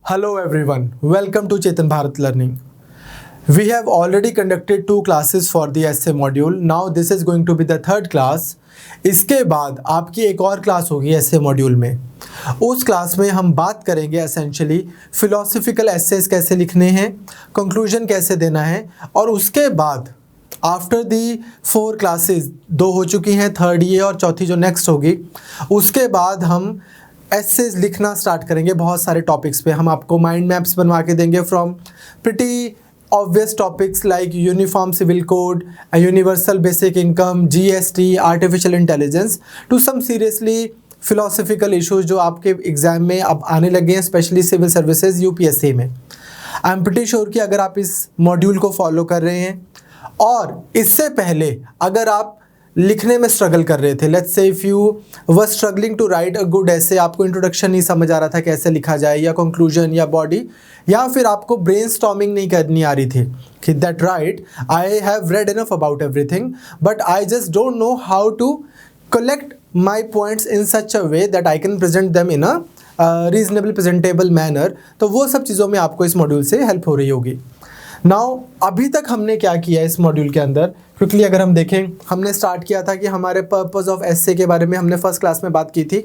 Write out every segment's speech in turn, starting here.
Hello everyone, welcome to Chetan Bharat Learning. We have already conducted 2 classes for the essay module. Now this is going to be the third class. इसके बाद आपकी एक और class होगी essay module में. उस class में हम बात करेंगे essentially philosophical essays कैसे लिखने हैं, conclusion कैसे देना है, और उसके बाद आफ्टर दी 4 क्लासेस 2 हो चुकी हैं, थर्ड ये और चौथी जो नेक्स्ट होगी, उसके बाद हम एसेज लिखना स्टार्ट करेंगे बहुत सारे टॉपिक्स पे. हम आपको माइंड मैप्स बनवा के देंगे from pretty obvious topics like uniform civil code, universal basic income, GST, artificial intelligence to some seriously philosophical issues जो आपके एग्जाम में अब आने लगे हैं, स्पेशली सिविल सर्विसेज यूपीएससी में. आई एम प्रिटी श्योर कि अगर आप इस मॉड्यूल को फॉलो कर रहे हैं और इससे पहले अगर आप लिखने में स्ट्रगल कर रहे थे, let's say if you were struggling to write a good essay, आपको इंट्रोडक्शन नहीं समझ आ रहा था कैसे लिखा जाए, या कंक्लूजन या बॉडी, या फिर आपको ब्रेनस्टॉर्मिंग नहीं करनी आ रही थी कि that right I have read enough about everything but I just don't know how to collect my points in such a way that I can present them in a reasonable presentable manner. तो वो सब चीज़ों में आपको इस module से help हो रही होगी. नाउ अभी तक हमने क्या किया इस मॉड्यूल के अंदर, क्विकली अगर हम देखें, हमने स्टार्ट किया था कि हमारे पर्पस ऑफ एसे के बारे में हमने फर्स्ट क्लास में बात की थी.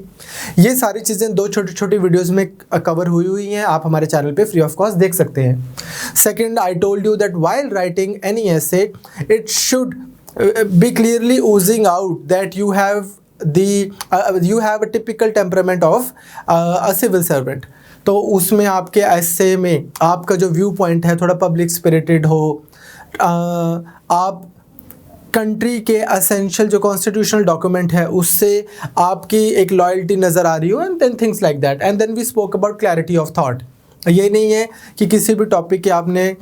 ये सारी चीज़ें 2 छोटी छोटी वीडियोस में कवर हुई हैं, आप हमारे चैनल पे फ्री ऑफ कॉस्ट देख सकते हैं. Second, I told you that while writing any essay it should be clearly oozing out that you have a typical temperament of a civil servant. तो उसमें आपके ऐसे में आपका जो व्यू पॉइंट है थोड़ा पब्लिक स्पिरिटेड हो, आप कंट्री के असेंशियल जो कॉन्स्टिट्यूशनल डॉक्यूमेंट है उससे आपकी एक लॉयल्टी नज़र आ रही हो, and then things like that. And then we spoke about clarity of thought. ये नहीं है कि किसी भी टॉपिक के आपने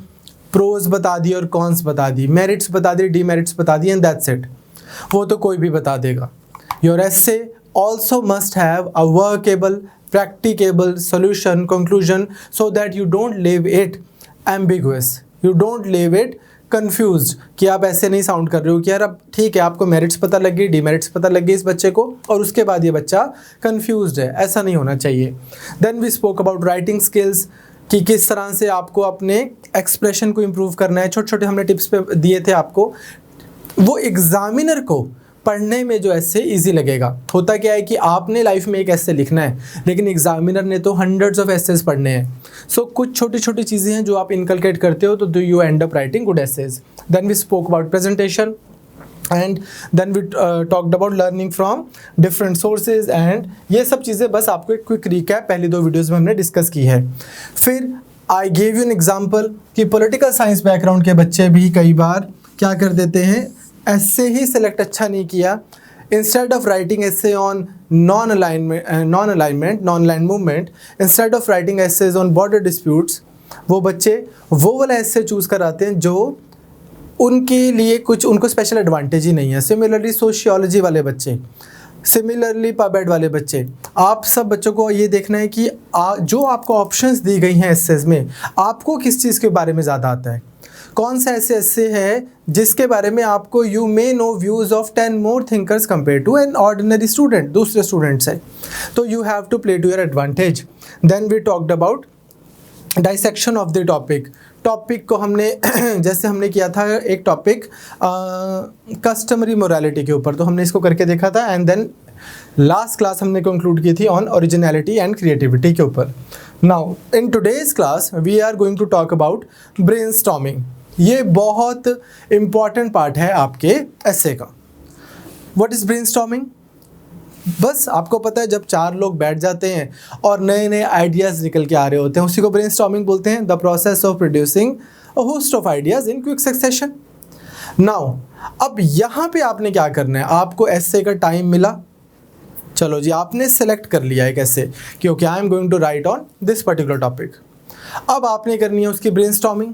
प्रोज बता दी और कॉन्स बता दी, मेरिट्स बता दी, डीमेरिट्स बता दी, एंड दैट्स इट. वो तो कोई भी बता देगा. Your essay also must have a workable, practicable solution, conclusion, so that you don't leave it ambiguous, you don't leave it confused. कि आप ऐसे नहीं साउंड कर रहे हो कि यार अब ठीक है आपको मेरिट्स पता लग गई, डीमेरिट्स पता लग गई इस बच्चे को, और उसके बाद ये बच्चा कंफ्यूज्ड है. ऐसा नहीं होना चाहिए. Then we spoke about writing skills, कि किस तरह से आपको अपने एक्सप्रेशन को इम्प्रूव करना है. छोटे छोटे हमने टिप्स पे दिए थे आपको, वो एग्जामिनर को पढ़ने में जो ऐसे इजी लगेगा. होता क्या है कि आपने लाइफ में एक ऐसे लिखना है, लेकिन एग्जामिनर ने तो हंड्रेड्स ऑफ एसेज पढ़ने हैं. सो कुछ छोटी छोटी चीज़ें हैं जो आप इनकलकेट करते हो, तो do you end up writing good essays. Then we spoke about presentation, and then we talked about learning from different sources, एंड ये सब चीज़ें बस आपको एक क्विक रिकैप पहली 2 वीडियोज़ में हमने डिस्कस की है. फिर I gave you an example कि पॉलिटिकल साइंस बैकग्राउंड के बच्चे भी कई बार क्या कर देते हैं, ऐसे ही सेलेक्ट अच्छा नहीं किया, instead of writing essay on non alignment movement, instead of writing essays on border disputes, वो बच्चे वो वाला ऐसे चूज़ कराते हैं जो उनके लिए कुछ उनको स्पेशल एडवांटेज ही नहीं है. सिमिलरली सोशियोलॉजी वाले बच्चे, सिमिलरली पबेड वाले बच्चे, आप सब बच्चों को ये देखना है कि जो आपको ऑप्शंस दी गई हैं एसेज में, आपको किस चीज़ के बारे में ज़्यादा आता है, कौन सा ऐसे है जिसके बारे में आपको you may know views of 10 more thinkers compare to an ordinary student, दूसरे स्टूडेंट से. तो you have to play to your advantage. Then we talked about dissection of the topic को हमने जैसे हमने किया था एक टॉपिक कस्टमरी मोरालिटी के ऊपर, तो हमने इसको करके देखा था. एंड देन लास्ट क्लास हमने कंक्लूड की थी ऑन ओरिजिनलिटी एंड क्रिएटिविटी के ऊपर. Now in today's class we are going to talk about brainstorming. ये बहुत इम्पॉर्टेंट पार्ट है आपके एसे का. What is brainstorming? बस आपको पता है जब 4 लोग बैठ जाते हैं और नए नए आइडियाज़ निकल के आ रहे होते हैं, उसी को ब्रेनस्टॉर्मिंग बोलते हैं. The process of producing a host of ideas in quick succession. Now अब यहाँ पे आपने क्या करना है, आपको एसे का टाइम मिला, चलो जी आपने सेलेक्ट कर लिया एक ऐसे कि okay I am going to write on this particular topic. अब आपने करनी है उसकी ब्रेनस्टॉर्मिंग.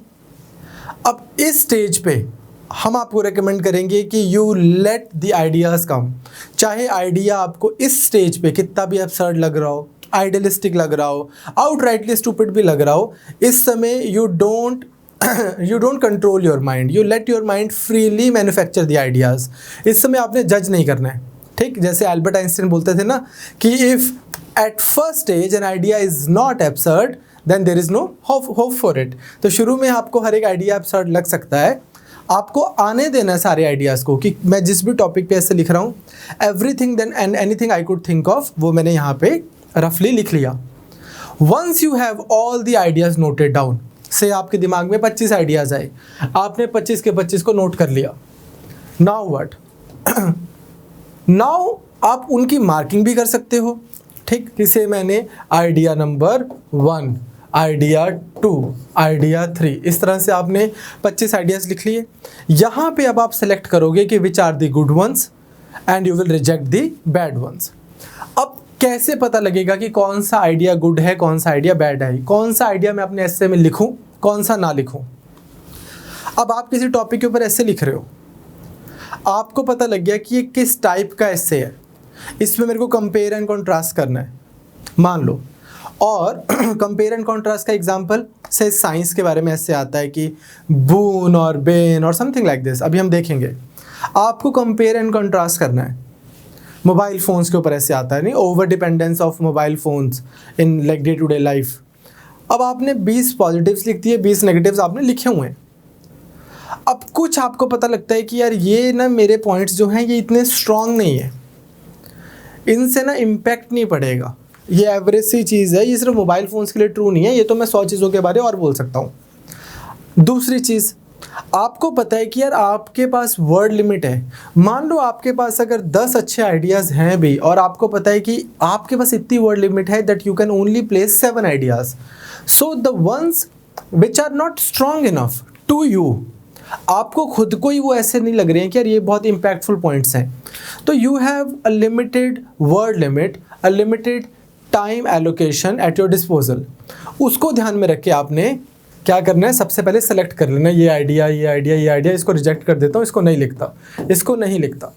अब इस स्टेज पे हम आपको रेकमेंड करेंगे कि यू लेट द आइडियाज़ कम. चाहे आइडिया आपको इस स्टेज पे कितना भी absurd लग रहा हो, आइडियलिस्टिक लग रहा हो, आउटराइटली स्टूपिड भी लग रहा हो, इस समय you don't control your mind, you let your mind freely manufacture the ideas. इस समय आपने जज नहीं करना है. ठीक, जैसे एल्बर्ट आइंस्टाइन बोलते थे ना कि if at first stage an idea is not absurd, then there is no hope for it. तो शुरू में आपको हर एक आइडिया absurd लग सकता है, आपको आने देना है सारे आइडियाज़ को कि मैं जिस भी टॉपिक पे ऐसे लिख रहा हूँ, everything then and anything I could think of, वो मैंने यहाँ पे रफली लिख लिया। Once you have all the ideas noted down, से आपके दिमाग में 25 आइडियाज़ आए, आपने 25 के 25 को नोट कर लिया। Now what? नाउ आप उनकी मार्किंग भी कर सकते हो, ठीक। इसे मैंने आइडिया नंबर 1, आइडिया 2, आइडिया 3, इस तरह से आपने 25 आइडियाज़ लिख लिए। यहाँ पे अब आप सेलेक्ट करोगे कि which are the good ones and you will reject the bad ones. अब कैसे पता लगेगा कि कौन सा आइडिया गुड है, कौन सा आइडिया बैड है, कौन सा आइडिया मैं अपने एस्से में लिखूं, कौन सा ना लिखूं? अब आप किसी टॉपिक के ऊपर एस्से लिख रहे हो, आपको पता लग गया कि ये किस टाइप का एस्से है, इसमें मेरे को कंपेयर एंड कॉन्ट्रास्ट करना है, मान लो। और कंपेयर एंड कॉन्ट्रास्ट का एग्जांपल से साइंस के बारे में ऐसे आता है कि बून और बेन और समथिंग लाइक दिस, अभी हम देखेंगे। आपको कंपेयर एंड कॉन्ट्रास्ट करना है। मोबाइल फ़ोन्स के ऊपर ऐसे आता है, नहीं, over dependence of mobile phones in like day to day life. अब आपने 20 पॉजिटिव्स लिख दिए, 20 नेगेटिव्स आपने लिखे हुए हैं। अब कुछ आपको पता लगता है कि यार ये ना मेरे पॉइंट्स जो हैं ये इतने स्ट्रॉन्ग नहीं है, इनसे ना इम्पैक्ट नहीं पड़ेगा, ये एवरेज सी चीज़ है, ये सिर्फ मोबाइल फ़ोन्स के लिए ट्रू नहीं है, ये तो मैं 100 चीज़ों के बारे और बोल सकता हूँ। दूसरी चीज़, आपको पता है कि यार आपके पास वर्ड लिमिट है। मान लो आपके पास अगर 10 अच्छे आइडियाज़ हैं भी, और आपको पता है कि आपके पास इतनी वर्ड लिमिट है that you can only place 7 ideas, so the ones which are not strong enough to you, आपको खुद को ही वो ऐसे नहीं लग रहे हैं कि यार ये बहुत इम्पैक्टफुल पॉइंट्स हैं, तो you have a limited word limit, a limited time allocation at your disposal. उसको ध्यान में रख के आपने क्या करना है, सबसे पहले सेलेक्ट कर लेना, ये आइडिया, ये आइडिया, ये आइडिया, इसको रिजेक्ट कर देता हूँ, इसको नहीं लिखता, इसको नहीं लिखता।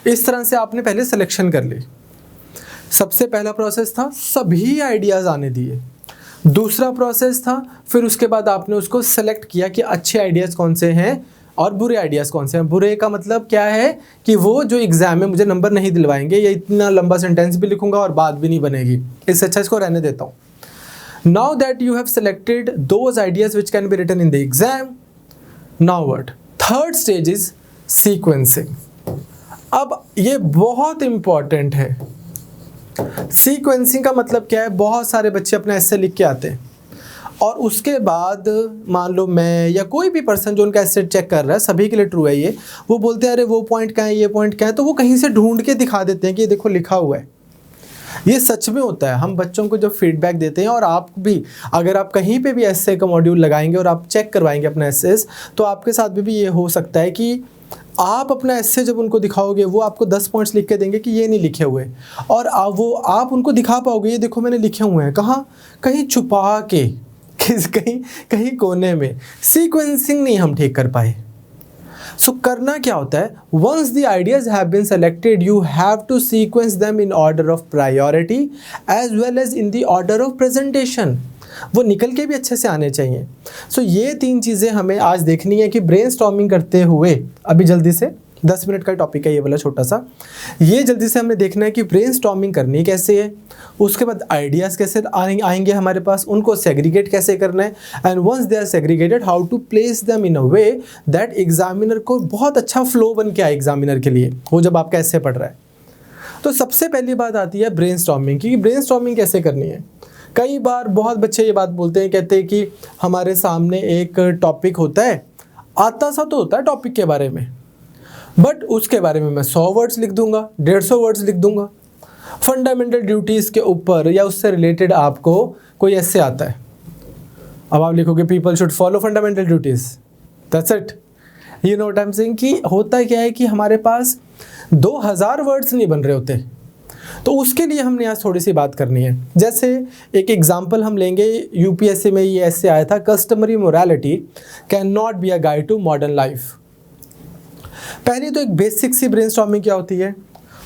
इस तरह से आपने पहले सिलेक्शन कर ली। सबसे पहला प्रोसेस था सभी आइडियाज़ आने दिए। दूसरा प्रोसेस था फिर उसके बाद आपने उसको सेलेक्ट किया कि अच्छे आइडियाज़ कौन से हैं और बुरे आइडियाज़ कौन से हैं। बुरे का मतलब क्या है कि वो जो एग्ज़ाम में मुझे नंबर नहीं दिलवाएंगे, या इतना लंबा सेंटेंस भी लिखूंगा और बात भी नहीं बनेगी, इससे अच्छा इसको रहने देता हूँ। Now that you have selected those ideas which can be written in the exam, now what? Third stage is sequencing. अब ये बहुत इम्पॉर्टेंट है। सीक्वेंसिंग का मतलब क्या है? बहुत सारे बच्चे अपना एस्से लिख के आते हैं और उसके बाद मान लो मैं या कोई भी पर्सन जो उनका एस्से चेक कर रहा है, सभी के लिए ट्रू है ये, वो बोलते हैं अरे वो पॉइंट क्या है, ये पॉइंट क्या है, तो वो कहीं से ढूंढ के दिखा देते हैं कि ये देखो लिखा हुआ है। ये सच में होता है। हम बच्चों को जो फीडबैक देते हैं, और आप भी अगर आप कहीं पे भी एस्से का मॉड्यूल लगाएंगे और आप चेक करवाएंगे अपना एस्सेस, तो आपके साथ भी ये हो सकता है कि आप अपना एस्से जब उनको दिखाओगे, वो आपको 10 पॉइंट्स लिख के देंगे कि ये नहीं लिखे हुए, और आप उनको दिखा पाओगे ये देखो मैंने लिखे हुए हैं। कहाँ? कहीं छुपा के, कहीं कोने में। सीक्वेंसिंग नहीं हम ठीक कर पाए। सो करना क्या होता है, once the ideas have been selected you have to sequence them in order of priority as well as in the order of presentation. वो निकल के भी अच्छे से आने चाहिए। सो ये 3 चीज़ें हमें आज देखनी है कि ब्रेनस्टॉर्मिंग करते हुए, अभी जल्दी से 10 मिनट का टॉपिक है ये वाला छोटा सा, ये जल्दी से हमने देखना है कि ब्रेनस्टॉर्मिंग करनी कैसे है, उसके बाद आइडियाज़ कैसे आएंगे हमारे पास, उनको सेग्रीगेट कैसे करना है, and once they are segregated how to place them in a way that examiner को बहुत अच्छा फ्लो बन के आए एग्जामिनर के लिए, वो जब आपका ऐसे पढ़ रहा है। तो सबसे पहली बात आती है ब्रेनस्टॉर्मिंग की, ब्रेनस्टॉर्मिंग कैसे करनी है। कई बार बहुत बच्चे ये बात बोलते हैं, कहते हैं कि हमारे सामने एक टॉपिक होता है, आता सा तो होता है टॉपिक के बारे में, बट उसके बारे में मैं 100 वर्ड्स लिख दूंगा, 150 वर्ड्स लिख दूंगा। फंडामेंटल ड्यूटीज़ के ऊपर या उससे रिलेटेड आपको कोई ऐसे आता है, अब आप लिखोगे people should follow fundamental duties, that's it. You know what I am saying कि होता क्या है कि हमारे पास 2000 वर्ड्स नहीं बन रहे होते, तो उसके लिए हमने आज थोड़ी सी बात करनी है। जैसे एक एग्जाम्पल हम लेंगे, यूपीएससी में ये ऐसे आया था, customary morality can not be a guide to modern life. पहले तो एक बेसिक सी ब्रेनस्टॉर्मिंग क्या होती है,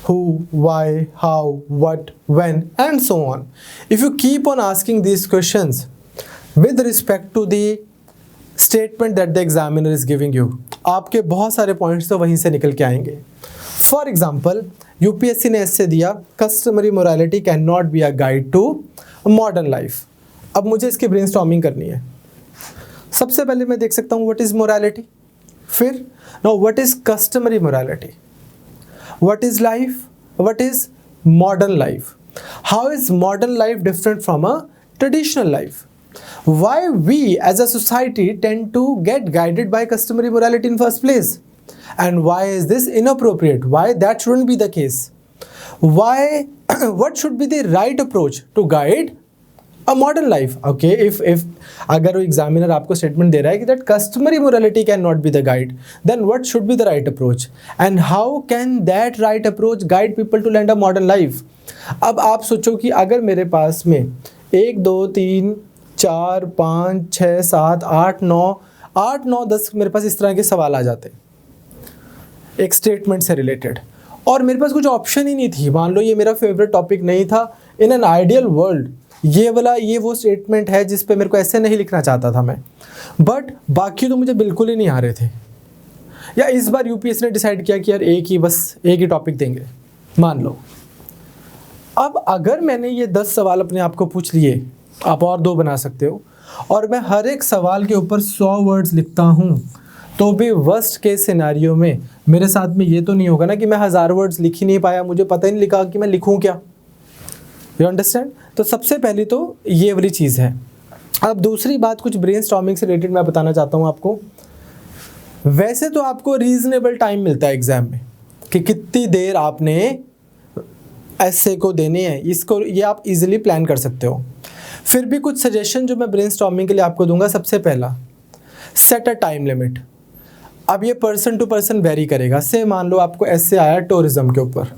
who, why, how, what, when and so on. If you keep on asking these questions with respect to the statement that the examiner is giving you, आपके बहुत सारे points तो वहीं से निकल के आएंगे। फॉर एग्जाम्पल यूपीएससी ने ऐसे दिया, customary morality can not be a guide to modern life. अब मुझे इसकी ब्रेनस्टॉर्मिंग करनी है। सबसे पहले मैं देख सकता हूँ व्हाट इज मोरालिटी, फिर now what is customary morality, what is life, what is modern life, how is modern life different from a traditional life, why we as a society tend to get guided by customary morality in first place, and why is this inappropriate, why that shouldn't be the case, why what should be the right approach to guide a modern life. Okay, if अगर वो examiner आपको statement दे रहा है कि that customary morality cannot be the guide, then what should be the right approach, and how can that right approach guide people to lead a modern life. अब आप सोचो कि अगर मेरे पास में 1 2 3 4 5 6 7 8 9 10 मेरे पास इस तरह के सवाल आ जाते एक स्टेटमेंट से रिलेटेड, और मेरे पास कुछ ऑप्शन ही नहीं थी। मान लो ये मेरा फेवरेट टॉपिक नहीं था। इन एन आइडियल वर्ल्ड ये वो स्टेटमेंट है जिस पे मेरे को ऐसे नहीं लिखना चाहता था मैं, बट बाकी तो मुझे बिल्कुल ही नहीं आ रहे थे। या इस बार यूपीएससी ने डिसाइड किया कि यार एक ही टॉपिक देंगे, मान लो। अब अगर मैंने ये 10 सवाल अपने आप को पूछ लिए, आप और 2 बना सकते हो, और मैं हर एक सवाल के ऊपर 100 वर्ड्स लिखता हूँ, तो भी वर्स्ट केस सिनेरियो में मेरे साथ में ये तो नहीं होगा ना कि मैं 1000 वर्ड्स लिख ही नहीं पाया, मुझे पता ही नहीं लिखा कि मैं लिखूँ क्या। You understand? तो सबसे पहली तो ये वाली चीज़ है। अब दूसरी बात कुछ ब्रेनस्टॉर्मिंग से रिलेटेड मैं बताना चाहता हूँ आपको। वैसे तो आपको रीजनेबल टाइम मिलता है एग्जाम में कि कितनी देर आपने ऐसे को देनी है, इसको ये आप इजीली प्लान कर सकते हो। फिर भी कुछ सजेशन जो मैं ब्रेनस्टॉर्मिंग के लिए आपको दूंगा, सबसे पहला, सेट अ टाइम लिमिट। अब ये पर्सन टू पर्सन वेरी करेगा। से मान लो आपको ऐसे आया टूरिज्म के ऊपर,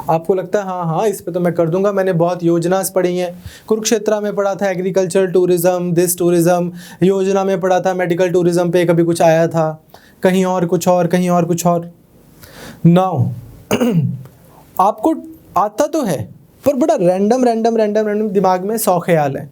आपको लगता है हाँ इस पे तो मैं कर दूंगा, मैंने बहुत योजना पढ़ी हैं, कुरुक्षेत्र में पढ़ा था एग्रीकल्चर टूरिज्म, दिस टूरिज्म, योजना में पढ़ा था मेडिकल टूरिज्म पे कभी कुछ आया था, कहीं और कुछ और, कहीं और कुछ और। नाउ आपको आता तो है पर बड़ा रैंडम दिमाग में 100 ख्याल है।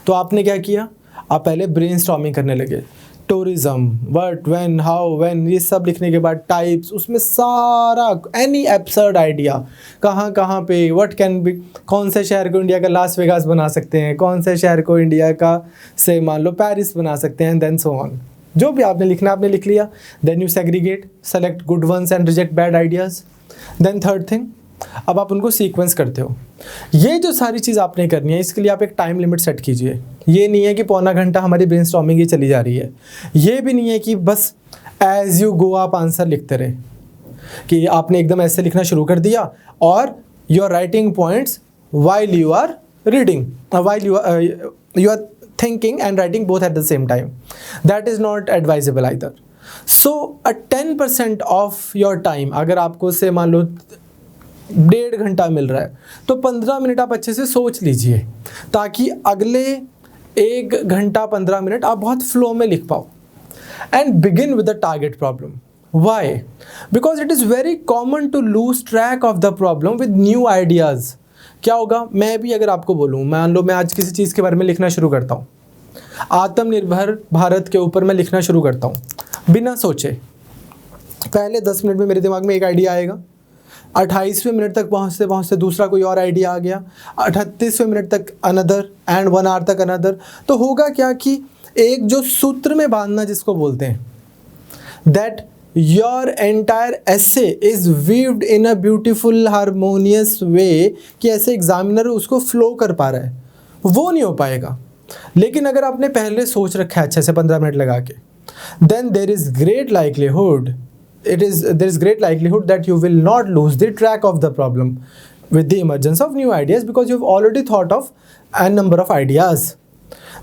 तो आपने क्या किया, आप पहले ब्रेनस्टॉर्मिंग करने लगे। Tourism, what, when, how, when, ये सब लिखने के बाद टाइप्स, उसमें सारा एनी एब्सर्ड आइडिया, कहाँ पे, व्हाट कैन बी, कौन से शहर को इंडिया का लास वेगास बना सकते हैं, कौन से शहर को इंडिया का से मान लो पेरिस बना सकते हैं, देन सो ऑन। जो भी आपने लिखना आपने लिख लिया। Then you segregate, select good ones and reject bad ideas. Then third thing, अब आप उनको सीक्वेंस करते हो। ये जो सारी चीज़ आपने करनी है, इसके लिए आप एक टाइम लिमिट सेट कीजिए। ये नहीं है कि पौना घंटा हमारी ब्रेनस्टॉर्मिंग ही चली जा रही है। ये भी नहीं है कि बस एज यू गो आप आंसर लिखते रहे, कि आपने एकदम ऐसे लिखना शुरू कर दिया और you are writing points while you are reading, while you are thinking and writing both at the same time. That is not advisable either. So a 10% of your time, अगर आपको से मान लो 1.5 घंटा मिल रहा है, तो 15 मिनट आप अच्छे से सोच लीजिए, ताकि अगले 1 घंटा 15 मिनट आप बहुत फ्लो में लिख पाओ। And begin with the target problem. Why? Because it is very common to lose track of the problem with new ideas. क्या होगा, मैं भी अगर आपको बोलूँ, मान लो मैं आज किसी चीज़ के बारे में लिखना शुरू करता हूँ, आत्मनिर्भर भारत के ऊपर मैं लिखना शुरू करता हूँ बिना सोचे। पहले 10 मिनट में मेरे दिमाग में एक आइडिया आएगा, 28वें मिनट तक पहुँचते पहुँचते दूसरा कोई और आइडिया आ गया, 38वें मिनट तक अनदर, एंड 1 आवर तक अनदर। तो होगा क्या कि एक जो सूत्र में बांधना जिसको बोलते हैं, that your entire essay is weaved in a beautiful harmonious way, कि ऐसे एग्जामिनर उसको फ्लो कर पा रहा है, वो नहीं हो पाएगा। लेकिन अगर आपने पहले सोच रखा है अच्छे से 15 मिनट लगा के, then there is great likelihood that you will not lose the track of the problem with the emergence of new ideas, because you've already thought of a number of ideas.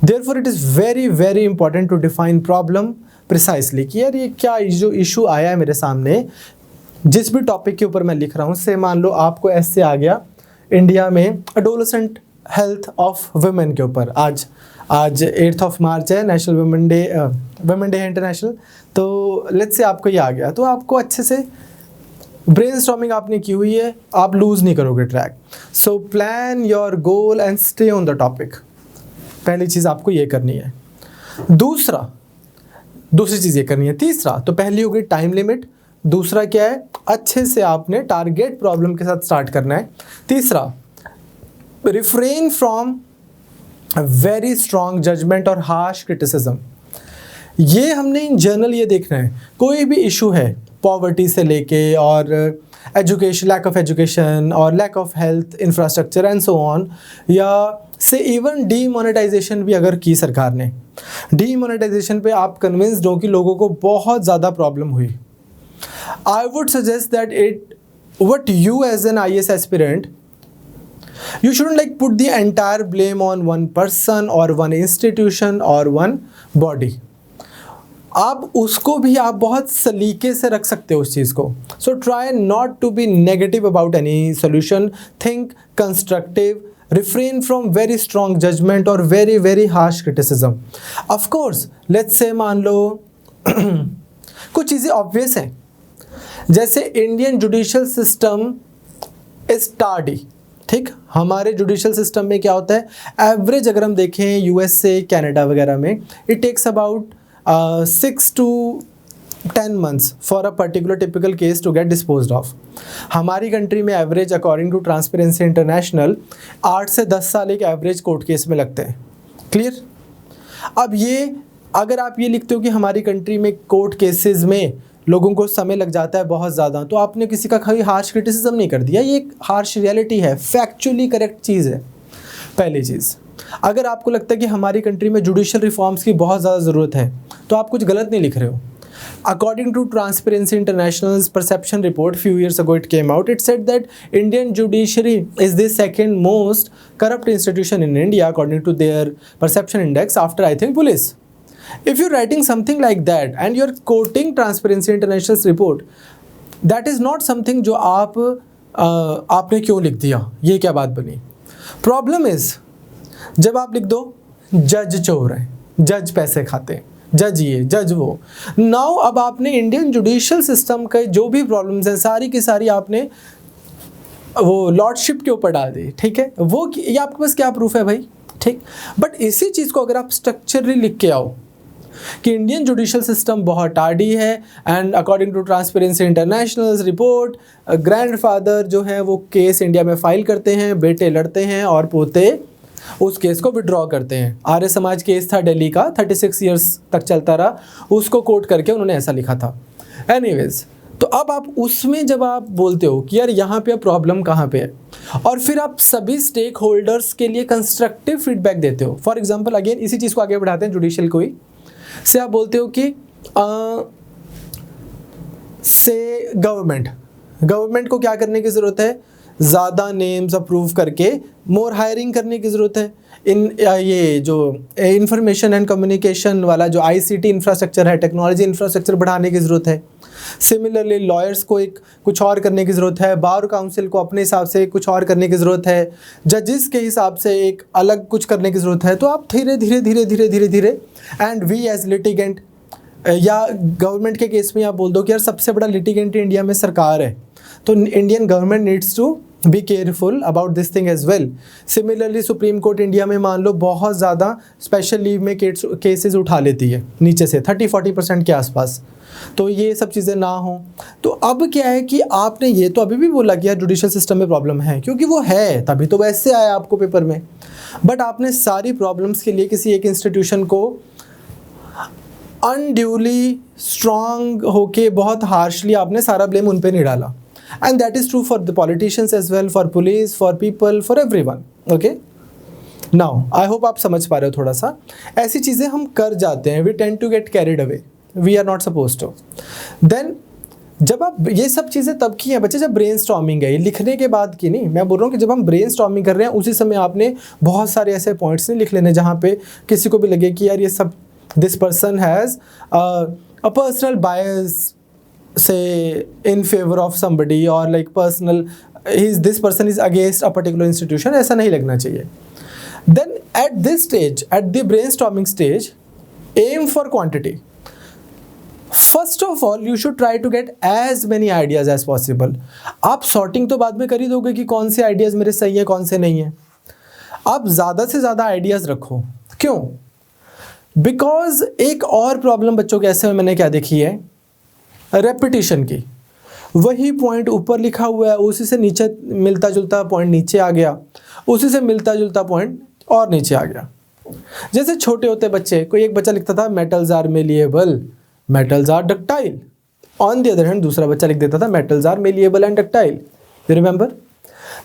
Therefore it is very very important to define problem precisely, कि यार ये क्या जो issue आया है मेरे सामने, जिस भी टॉपिक के ऊपर मैं लिख रहा हूँ। से मान लो आपको ऐसे आ गया इंडिया में एडोलेसेंट हेल्थ ऑफ वुमेन के ऊपर, आज 8 मार्च है, नेशनल वुमेन डे है इंटरनेशनल। तो लेट्स से आपको ये आ गया, तो आपको अच्छे से ब्रेनस्टॉर्मिंग आपने की हुई है, आप लूज़ नहीं करोगे track. So plan your goal and stay on the topic. पहली चीज़ आपको ये करनी है। दूसरी चीज़ ये करनी है। तीसरा, तो पहली हो गई टाइम लिमिट, दूसरा क्या है, अच्छे से आपने टारगेट प्रॉब्लम के साथ स्टार्ट करना है। तीसरा, refrain from a very strong judgment और harsh criticism। ये हमने इन जनरल ये देखना है, कोई भी इशू है पॉवर्टी से लेके और एजुकेशन, लैक ऑफ एजुकेशन और lack of health infrastructure and so on, या से इवन डीमोनेटाइजेशन भी अगर की सरकार ने, डीमोनेटाइजेशन पे आप कन्विंस्ड हो कि लोगों को बहुत ज़्यादा प्रॉब्लम हुई, I would suggest that it what you as an IAS aspirant, you shouldn't like put the entire blame on one person or one institution or one body। आप उसको भी आप बहुत सलीके से रख सकते हो उस चीज़ को। So try not to be negative about any solution, think constructive, refrain from very strong judgment or very very harsh criticism। of course let's say मान लो कुछ चीज़ें ऑब्वियस हैं, जैसे Indian judicial system is tardy. ठीक, हमारे judicial system में क्या होता है, एवरेज अगर हम देखें यूएसए कनाडा वगैरह में, it takes about 6 to 10 months for a particular typical case to get disposed of. हमारी कंट्री में average according to transparency international 8 से 10 साल एक एवरेज कोर्ट केस में लगते हैं। क्लियर? अब ये अगर आप ये लिखते हो कि हमारी कंट्री में कोर्ट केसेस में लोगों को समय लग जाता है बहुत ज़्यादा, तो आपने किसी का कोई हार्श क्रिटिसिज्म नहीं कर दिया, ये एक हार्श रियलिटी है, फैक्चुअली करेक्ट चीज़ है। पहली चीज़, अगर आपको लगता है कि हमारी कंट्री में जुडिशियल रिफॉर्म्स की बहुत ज़्यादा ज़रूरत है, तो आप कुछ गलत नहीं लिख रहे हो। According to Transparency International's perception report, few years ago it came out, it said that Indian judiciary is the second most corrupt institution in India according to their perception index after, I think, police। If you're writing something like that and you're quoting Transparency International's report, that is not something जो आपने क्यों लिख दिया, ये क्या बात बनी। Problem is जब आप लिख दो जज चोर है, जज पैसे खाते हैं, जज ये जज वो, नाउ अब आपने इंडियन जुडिशियल सिस्टम के जो भी प्रॉब्लम्स हैं सारी की सारी आपने वो लॉर्डशिप के ऊपर डाल दी। ठीक है, वो ये आपके पास क्या प्रूफ है भाई। ठीक, बट इसी चीज़ को अगर आप स्ट्रक्चरली लिख के आओ कि इंडियन जुडिशियल सिस्टम बहुत टार्डी है and according to transparency international report, grandfather जो है वो केस इंडिया में फाइल करते हैं, बेटे लड़ते हैं और पोते उस केस को विड्रॉ करते हैं। आर्य समाज केस था दिल्ली का, 36 इयर्स तक चलता रहा, उसको कोट करके उन्होंने ऐसा लिखा था। एनीवेज, तो अब आप उसमें जब आप बोलते हो कि यार यहाँ पे प्रॉब्लम कहाँ पे है, और फिर आप सभी स्टेक होल्डर्स के लिए कंस्ट्रक्टिव फीडबैक देते हो। फॉर एग्जांपल अगेन इसी चीज़ को आगे बढ़ाते हैं जुडिशियल को ही, से आप बोलते हो कि से गवर्नमेंट को क्या करने की ज़रूरत है, ज़्यादा नेम्स अप्रूव करके मोर हायरिंग करने की ज़रूरत है। ये जो इंफॉर्मेशन एंड कम्युनिकेशन वाला जो ICT इंफ्रास्ट्रक्चर है, टेक्नोलॉजी इंफ्रास्ट्रक्चर बढ़ाने की ज़रूरत है। सिमिलरली लॉयर्स को कुछ और करने की ज़रूरत है, बार काउंसिल को अपने हिसाब से कुछ और करने की ज़रूरत है, जजेस के हिसाब से एक अलग कुछ करने की ज़रूरत है। तो आप धीरे धीरे एंड वी एज लिटिगेंट, या गवर्नमेंट के केस में आप बोल दो कि यार सबसे बड़ा लिटिगेंट इंडिया में सरकार है, तो Indian government needs to be careful about this thing as well. Similarly supreme court India में मान लो बहुत ज़्यादा स्पेशल लीव में केसेस उठा लेती है नीचे से 30-40% के आसपास, तो ये सब चीज़ें ना हो। तो अब क्या है कि आपने ये तो अभी भी बोला कि यार जुडिशियल सिस्टम में प्रॉब्लम है, क्योंकि वो है तभी तो वैसे आया आपको पेपर में, बट आपने सारी प्रॉब्लम्स के लिए किसी एक इंस्टीट्यूशन को अनड्यूली स्ट्रॉन्ग होके बहुत हार्शली आपने सारा ब्लेम उन पे नहीं डाला। And that is true for the politicians as well, for police, for people, for everyone. Okay, now I hope आप समझ पा रहे हो। थोड़ा सा ऐसी चीज़ें हम कर जाते हैं, we tend to get carried away, we are not suppose to. देन जब आप ये सब चीज़ें तब की हैं बच्चे जब ब्रेन स्टॉर्मिंग है, ये लिखने के बाद की नहीं, मैं बोल रहा हूँ कि जब हम ब्रेन स्टॉर्मिंग कर रहे हैं उसी समय आपने बहुत सारे ऐसे पॉइंट्स नहीं लिख लेने जहाँ पे किसी को भी लगे कि यार ये सब this person has a personal bias say in favour of somebody और like personal this person is against a particular institution, ऐसा नहीं लगना चाहिए। Then at this stage, at the brainstorming stage, aim for quantity. First of all you should try to get as many ideas as possible. आप sorting तो बाद में कर ही दोगे कि कौन से आइडियाज़ मेरे सही है कौन से नहीं है। आप ज़्यादा से ज़्यादा आइडियाज़ रखो। क्यों? बिकॉज एक और प्रॉब्लम बच्चों के ऐसे में मैंने क्या देखी है, रेपिटेशन की। वही पॉइंट ऊपर लिखा हुआ है, उसी से नीचे मिलता जुलता पॉइंट नीचे आ गया, उसी से मिलता जुलता पॉइंट और नीचे आ गया। जैसे छोटे होते बच्चे, कोई एक बच्चा लिखता था metals are malleable, metals are ductile. On the other hand दूसरा बच्चा लिख देता था metals are malleable and ductile. You remember?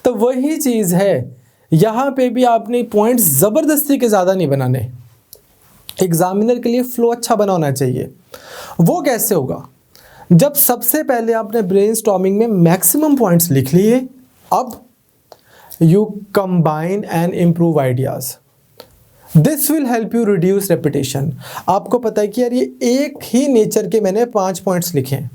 तो वही चीज़ है यहाँ पे भी, आपने पॉइंट्स ज़बरदस्ती के ज़्यादा नहीं बनाने। एग्जामिनर के लिए फ्लो अच्छा बनाना चाहिए। वो कैसे होगा? जब सबसे पहले आपने ब्रेनस्टॉर्मिंग में मैक्सिमम पॉइंट्स लिख लिए, अब you combine and improve ideas. This will help you reduce repetition. आपको पता है कि यार ये एक ही नेचर के मैंने 5 पॉइंट्स लिखे हैं,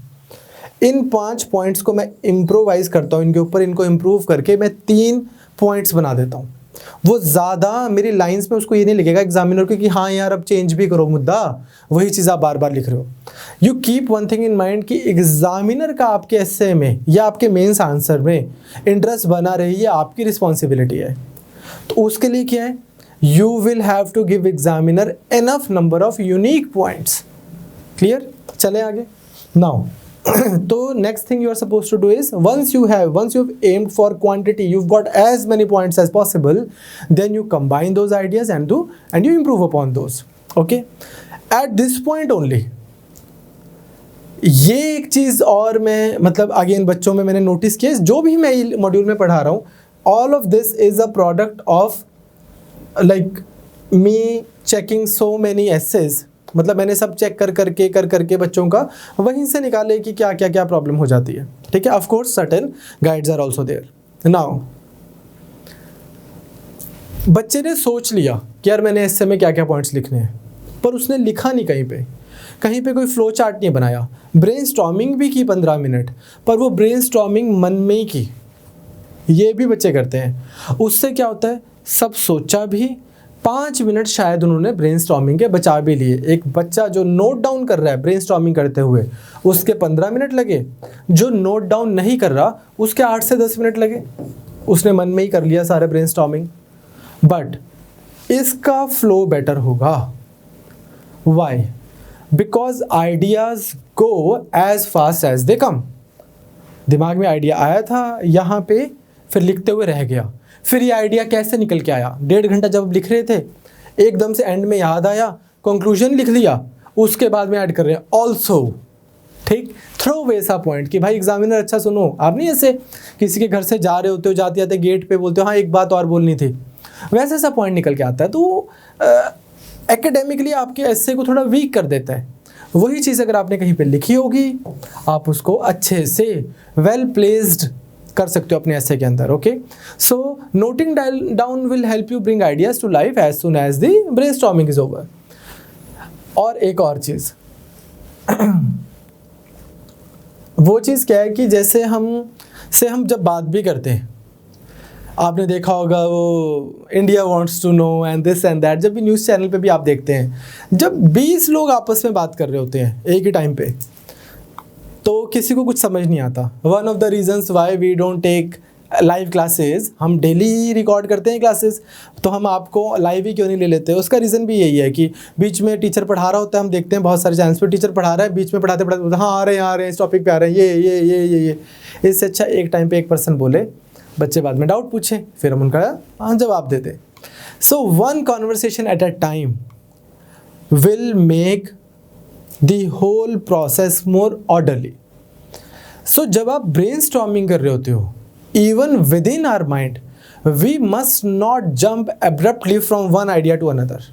इन 5 पॉइंट्स को मैं इम्प्रोवाइज करता हूँ, इनके ऊपर इनको इम्प्रूव करके मैं 3 पॉइंट्स बना देता हूँ। वो ज़्यादा मेरी लाइंस में उसको ये नहीं लिखेगा एग्जामिनर को कि हाँ यार अब चेंज भी करो मुद्दा, वही चीज़ आप बार बार लिख रहे हो। You keep one thing in mind कि एग्जामिनर का आपके एस्से में या आपके मेंस आंसर में इंटरेस्ट बना रही है, आपकी रिस्पॉन्सिबिलिटी है। तो उसके लिए क्या है, you will have to give examiner enough number of unique points. Clear? चले आगे नाउ। तो next thing you are supposed to do is once you've aimed for quantity, you've got as many points as possible, then you combine those ideas and you improve upon those. Okay, at this point only, ये एक चीज़ और मैं मतलब again बच्चों में मैंने notice किया, जो भी मैं मॉड्यूल में पढ़ा रहा हूँ, all of this is a product of like me checking so many essays। मतलब मैंने सब चेक कर करके बच्चों का वहीं से निकाले कि क्या क्या क्या प्रॉब्लम हो जाती है। ठीक है, of course certain guides are also there. Now बच्चे ने सोच लिया कि यार मैंने एस्से में क्या क्या पॉइंट्स लिखने हैं, पर उसने लिखा नहीं कहीं पे कोई फ्लो चार्ट नहीं बनाया। ब्रेनस्टॉर्मिंग भी की 15 मिनट, पर वो ब्रेनस्टॉर्मिंग मन में ही की। ये भी बच्चे करते हैं। उससे क्या होता है, सब सोचा भी, 5 मिनट शायद उन्होंने ब्रेनस्टॉर्मिंग के बचा भी लिए। एक बच्चा जो नोट डाउन कर रहा है ब्रेनस्टॉर्मिंग करते हुए, उसके 15 मिनट लगे। जो नोट डाउन नहीं कर रहा उसके 8 से 10 मिनट लगे। उसने मन में ही कर लिया सारे ब्रेनस्टॉर्मिंग। बट इसका फ्लो बेटर होगा। Why? Because ideas go as fast as they come. दिमाग में आइडिया आया था यहाँ पे, फिर लिखते हुए रह गया। फिर ये आइडिया कैसे निकल के आया? 1.5 घंटा जब लिख रहे थे, एकदम से एंड में याद आया, कंक्लूजन लिख लिया, उसके बाद में ऐड कर रहे हैं ऑल्सो। ठीक, थ्रो वैसा पॉइंट कि भाई एग्जामिनर अच्छा सुनो, आप नहीं ऐसे किसी के घर से जा रहे होते हो, जाते जाते गेट पे बोलते हो हाँ एक बात और बोलनी थी, वैसे सा पॉइंट निकल के आता है। तो एकेडमिकली आपके एस्से को थोड़ा वीक कर देता है। वही चीज़ अगर आपने कहीं पे लिखी होगी, आप उसको अच्छे से वेल प्लेस्ड कर सकते हो अपने एस्से के अंदर। Okay, so noting down will help you bring ideas to life as soon as the brainstorming is over. और एक और चीज़ वो चीज़ क्या है कि जैसे हम जब बात भी करते हैं, आपने देखा होगा वो India wants to know and this and that, जब भी न्यूज़ चैनल पे भी आप देखते हैं, जब 20 लोग आपस में बात कर रहे होते हैं एक ही टाइम पे, तो किसी को कुछ समझ नहीं आता। One of the reasons why we don't take live classes, हम डेली ही रिकॉर्ड करते हैं क्लासेस, तो हम आपको लाइव ही क्यों नहीं ले लेते? उसका रीज़न भी यही है कि बीच में टीचर पढ़ा रहा होता है, हम देखते हैं बहुत सारे चैनल्स पे टीचर पढ़ा रहा है, बीच में पढ़ाते पढ़ाते हाँ आ रहे हैं इस टॉपिक पे आ रहे हैं, ये। इससे अच्छा एक टाइम पे एक पर्सन बोले, बच्चे बाद में डाउट पूछें, फिर हम उनका जवाब देते। So one conversation at a time will make the whole process more orderly. So जब आप ब्रेनस्टॉर्मिंग कर रहे होते हो, even within our mind we must not jump abruptly from one idea to another.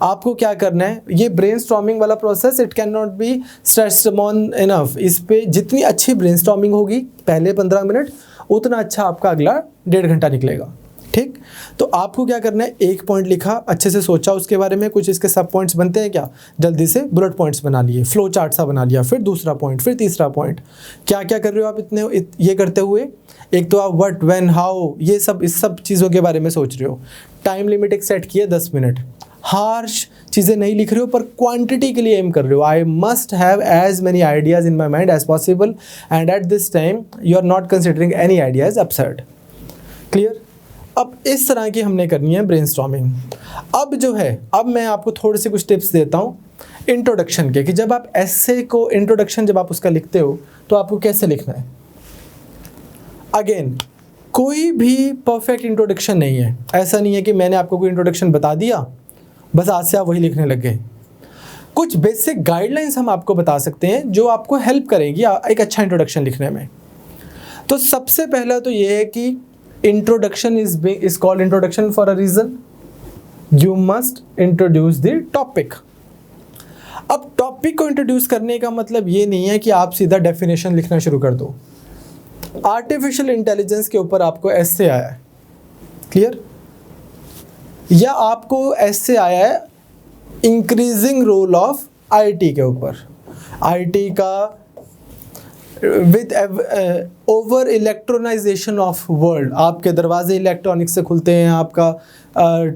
आपको क्या करना है, ये ब्रेनस्टॉर्मिंग वाला process it can not be stressed on enough. इस पे जितनी अच्छी ब्रेनस्टॉर्मिंग होगी पहले 15 मिनट, उतना अच्छा आपका अगला 1.5 घंटा निकलेगा। ठीक, तो आपको क्या करना है, एक पॉइंट लिखा, अच्छे से सोचा उसके बारे में, कुछ इसके सब पॉइंट्स बनते हैं क्या, जल्दी से बुलेट पॉइंट्स बना लिए, फ्लो चार्ट सा बना लिया, फिर दूसरा पॉइंट, फिर तीसरा पॉइंट। क्या क्या कर रहे हो आप ये करते हुए? एक तो आप व्हाट, व्हेन, हाउ, ये सब इस सब चीज़ों के बारे में सोच रहे हो। टाइम लिमिट एक सेट किया 10 मिनट। हार्श चीज़ें नहीं लिख रहे हो, पर क्वांटिटी के लिए एम कर रहे हो। I must have as many ideas in my mind as possible and at this time you are not considering any ideas absurd. Clear? अब इस तरह की हमने करनी है ब्रेनस्टॉर्मिंग। अब जो है, अब मैं आपको थोड़े से कुछ टिप्स देता हूँ इंट्रोडक्शन के, कि जब आप एस्से को इंट्रोडक्शन जब आप उसका लिखते हो तो आपको कैसे लिखना है। अगेन कोई भी परफेक्ट इंट्रोडक्शन नहीं है। ऐसा नहीं है कि मैंने आपको कोई इंट्रोडक्शन बता दिया बस आज से आप वही लिखने लग गए। कुछ बेसिक गाइडलाइंस हम आपको बता सकते हैं जो आपको हेल्प करेंगी एक अच्छा इंट्रोडक्शन लिखने में। तो सबसे पहला तो ये है कि introduction is called introduction for a reason. You must introduce the topic. अब टॉपिक को इंट्रोड्यूस करने का मतलब ये नहीं है कि आप सीधा डेफिनेशन लिखना शुरू कर दो। आर्टिफिशियल इंटेलिजेंस के ऊपर आपको एस्से आया है, क्लियर, या आपको एस्से आया है इंक्रीजिंग रोल ऑफ आईटी के ऊपर, आईटी का विद ओवर इलेक्ट्रॉनाइजेशन ऑफ वर्ल्ड। आपके दरवाजे इलेक्ट्रॉनिक से खुलते हैं, आपका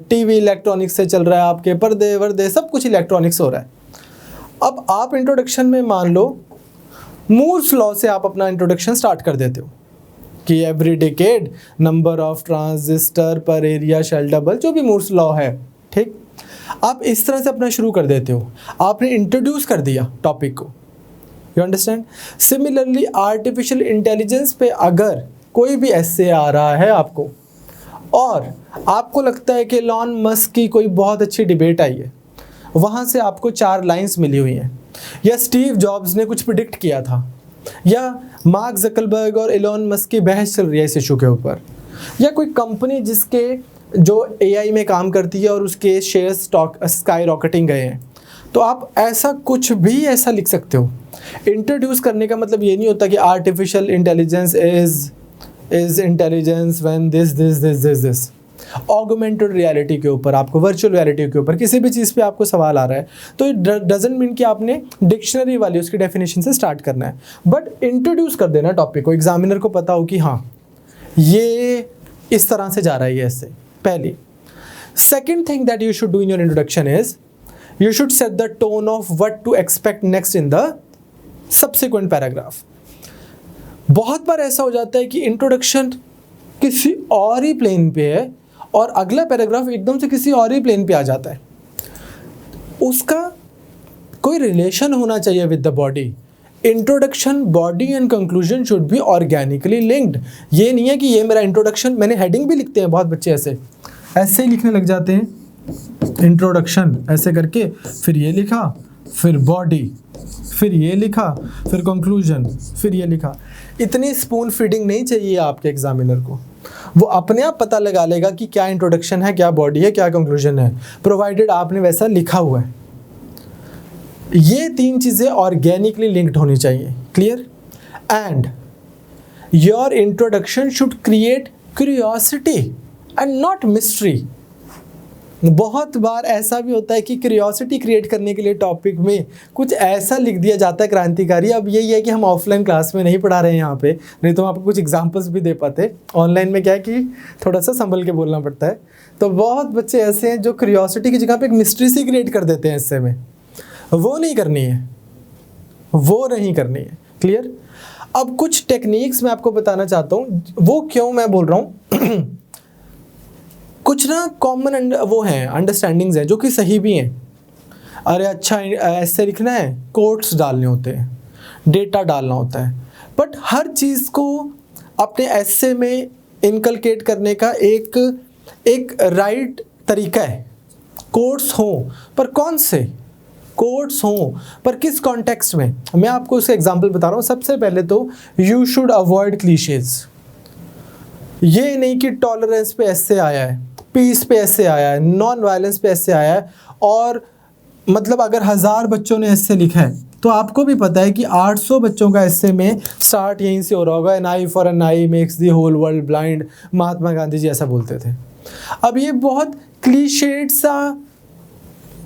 टीवी इलेक्ट्रॉनिक से चल रहा है, आपके पर्दे वर्दे सब कुछ इलेक्ट्रॉनिक से हो रहा है। अब आप इंट्रोडक्शन में मान लो मूर्स लॉ से आप अपना इंट्रोडक्शन स्टार्ट कर देते हो कि every decade number of transistor पर एरिया शेल डबल, जो भी मूर्स लॉ है, ठीक। आप इस तरह से अपना शुरू कर देते हो, आपने इंट्रोड्यूस कर दिया टॉपिक को। You understand. Similarly artificial intelligence पे अगर कोई भी एस्से आ रहा है आपको और आपको लगता है कि एलन मस्क की कोई बहुत अच्छी डिबेट आई है, वहाँ से आपको 4 लाइंस मिली हुई हैं, या स्टीव जॉब्स ने कुछ प्रिडिक्ट किया था, या मार्क ज़करबर्ग और एलन मस्क की बहस चल रही है इस इशू के ऊपर, या कोई कंपनी जिसके जो एआई में काम करती है और उसके शेयर स्टॉक स्काई रॉकेटिंग गए हैं, तो आप ऐसा कुछ भी ऐसा लिख सकते हो। इंट्रोड्यूस करने का मतलब ये नहीं होता कि artificial intelligence is intelligence when this augmented reality के ऊपर, आपको वर्चुअल रियलिटी के ऊपर किसी भी चीज़ पे आपको सवाल आ रहा है तो इट डजंट मीन कि आपने डिक्शनरी वाली उसकी डेफिनेशन से स्टार्ट करना है, बट इंट्रोड्यूस कर देना टॉपिक को, एग्जामिनर को पता हो कि हाँ ये इस तरह से जा रहा है ये ऐसे। पहली। Second thing that you should do in your introduction is you should set the tone of what to expect next in the subsequent paragraph. बहुत बार ऐसा हो जाता है कि इंट्रोडक्शन किसी और ही प्लेन पे है और अगला पैराग्राफ एकदम से किसी और ही प्लेन पे आ जाता है। उसका कोई रिलेशन होना चाहिए with the body. Introduction, body and conclusion should be organically linked. ये नहीं है कि ये मेरा इंट्रोडक्शन, मैंने हेडिंग भी लिखते हैं बहुत बच्चे ऐसे ही लिखने लग जाते हैं, इंट्रोडक्शन ऐसे करके, फिर ये लिखा, फिर बॉडी, फिर ये लिखा, फिर कंक्लूजन, फिर ये लिखा। इतनी स्पून फीडिंग नहीं चाहिए आपके एग्जामिनर को। वो अपने आप पता लगा लेगा कि क्या इंट्रोडक्शन है, क्या बॉडी है, क्या कंक्लूजन है, प्रोवाइडेड आपने वैसा लिखा हुआ है। ये 3 चीज़ें ऑर्गेनिकली लिंक्ड होनी चाहिए, clear. And your introduction should create curiosity and not mystery. बहुत बार ऐसा भी होता है कि क्यूरियोसिटी क्रिएट करने के लिए टॉपिक में कुछ ऐसा लिख दिया जाता है क्रांतिकारी। अब यही है कि हम ऑफलाइन क्लास में नहीं पढ़ा रहे हैं यहाँ पे, नहीं तो हम आपको कुछ एग्जांपल्स भी दे पाते। ऑनलाइन में क्या है कि थोड़ा सा संभल के बोलना पड़ता है। तो बहुत बच्चे ऐसे हैं जो क्यूरियोसिटी की जगह पे एक मिस्ट्री सी क्रिएट कर देते हैं इससे में। वो नहीं करनी है, वो नहीं करनी है, क्लियर। अब कुछ टेक्निक्स मैं आपको बताना चाहता हूँ, वो क्यों मैं बोल रहा हूँ कुछ ना कॉमन वो हैं अंडरस्टैंडिंग्स हैं जो कि सही भी हैं। अरे अच्छा ऐसे लिखना है, कोट्स डालने होते हैं, डेटा डालना होता है, बट हर चीज़ को अपने एस्से में इनकलकेट करने का एक राइट तरीका है। कोट्स हों, पर कौन से कोट्स हों, पर किस कॉन्टेक्स्ट में। मैं आपको उसका एग्जांपल बता रहा हूँ। सबसे पहले तो यू शुड अवॉइड क्लीशेज। ये नहीं कि टॉलरेंस पे एस्से आया है, पीस पे एस्से आया है, नॉन वायलेंस पे एस्से आया है, और मतलब अगर 1000 बच्चों ने एस्से लिखा है तो आपको भी पता है कि 800 बच्चों का एस्से में स्टार्ट यहीं से हो रहा होगा, an eye for an eye makes the whole world blind, Mahatma Gandhi ji ऐसा बोलते थे। अब ये बहुत क्लीशेड सा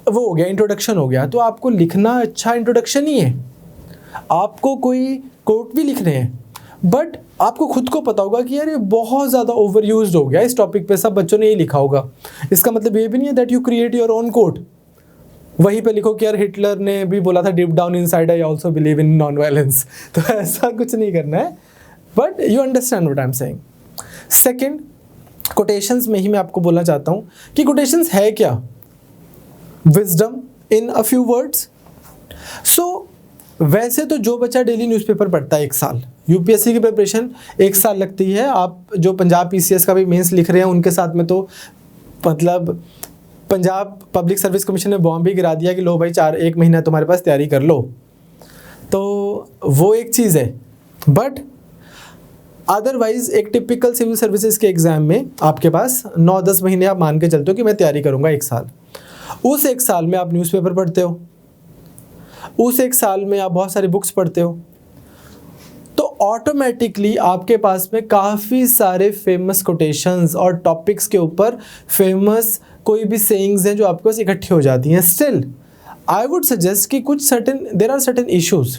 वो हो गया, इंट्रोडक्शन हो गया। तो आपको लिखना अच्छा इंट्रोडक्शन ही है। आपको कोई कोट भी लिखने हैं, बट आपको खुद को पता होगा कि यार ये बहुत ज़्यादा ओवर यूज्ड हो गया इस टॉपिक पे, सब बच्चों ने ये लिखा होगा। इसका मतलब ये भी नहीं है that you create your own quote. वहीं पे लिखो कि यार हिटलर ने भी बोला था deep down inside I also believe in non violence. तो ऐसा कुछ नहीं करना है, but you understand what I am saying. Second, quotations में ही मैं आपको बोलना चाहता हूँ कि कोटेशंस है क्या, wisdom in a few words. So वैसे तो जो बच्चा डेली न्यूज़पेपर पढ़ता है 1 साल, यूपीएससी की प्रिपरेशन 1 साल लगती है। आप जो पंजाब पीसीएस का भी मेंस लिख रहे हैं उनके साथ में तो मतलब पंजाब पब्लिक सर्विस कमीशन ने बॉम्ब भी गिरा दिया कि लो भाई 1 महीना तुम्हारे पास तैयारी कर लो, तो वो एक चीज़ है। बट अदरवाइज एक टिपिकल सिविल सर्विसेज के एग्ज़ाम में आपके पास 9-10 महीने आप मान के चलते हो कि मैं तैयारी करूँगा 1 साल। उस 1 साल में आप न्यूज़पेपर पढ़ते हो, उस 1 साल में आप बहुत सारी बुक्स पढ़ते हो, तो ऑटोमेटिकली आपके पास में काफ़ी सारे फेमस कोटेशंस और टॉपिक्स के ऊपर फेमस कोई भी सेइंग्स हैं जो आपके पास इकट्ठी हो जाती हैं। स्टिल आई वुड सजेस्ट कि कुछ there are certain issues,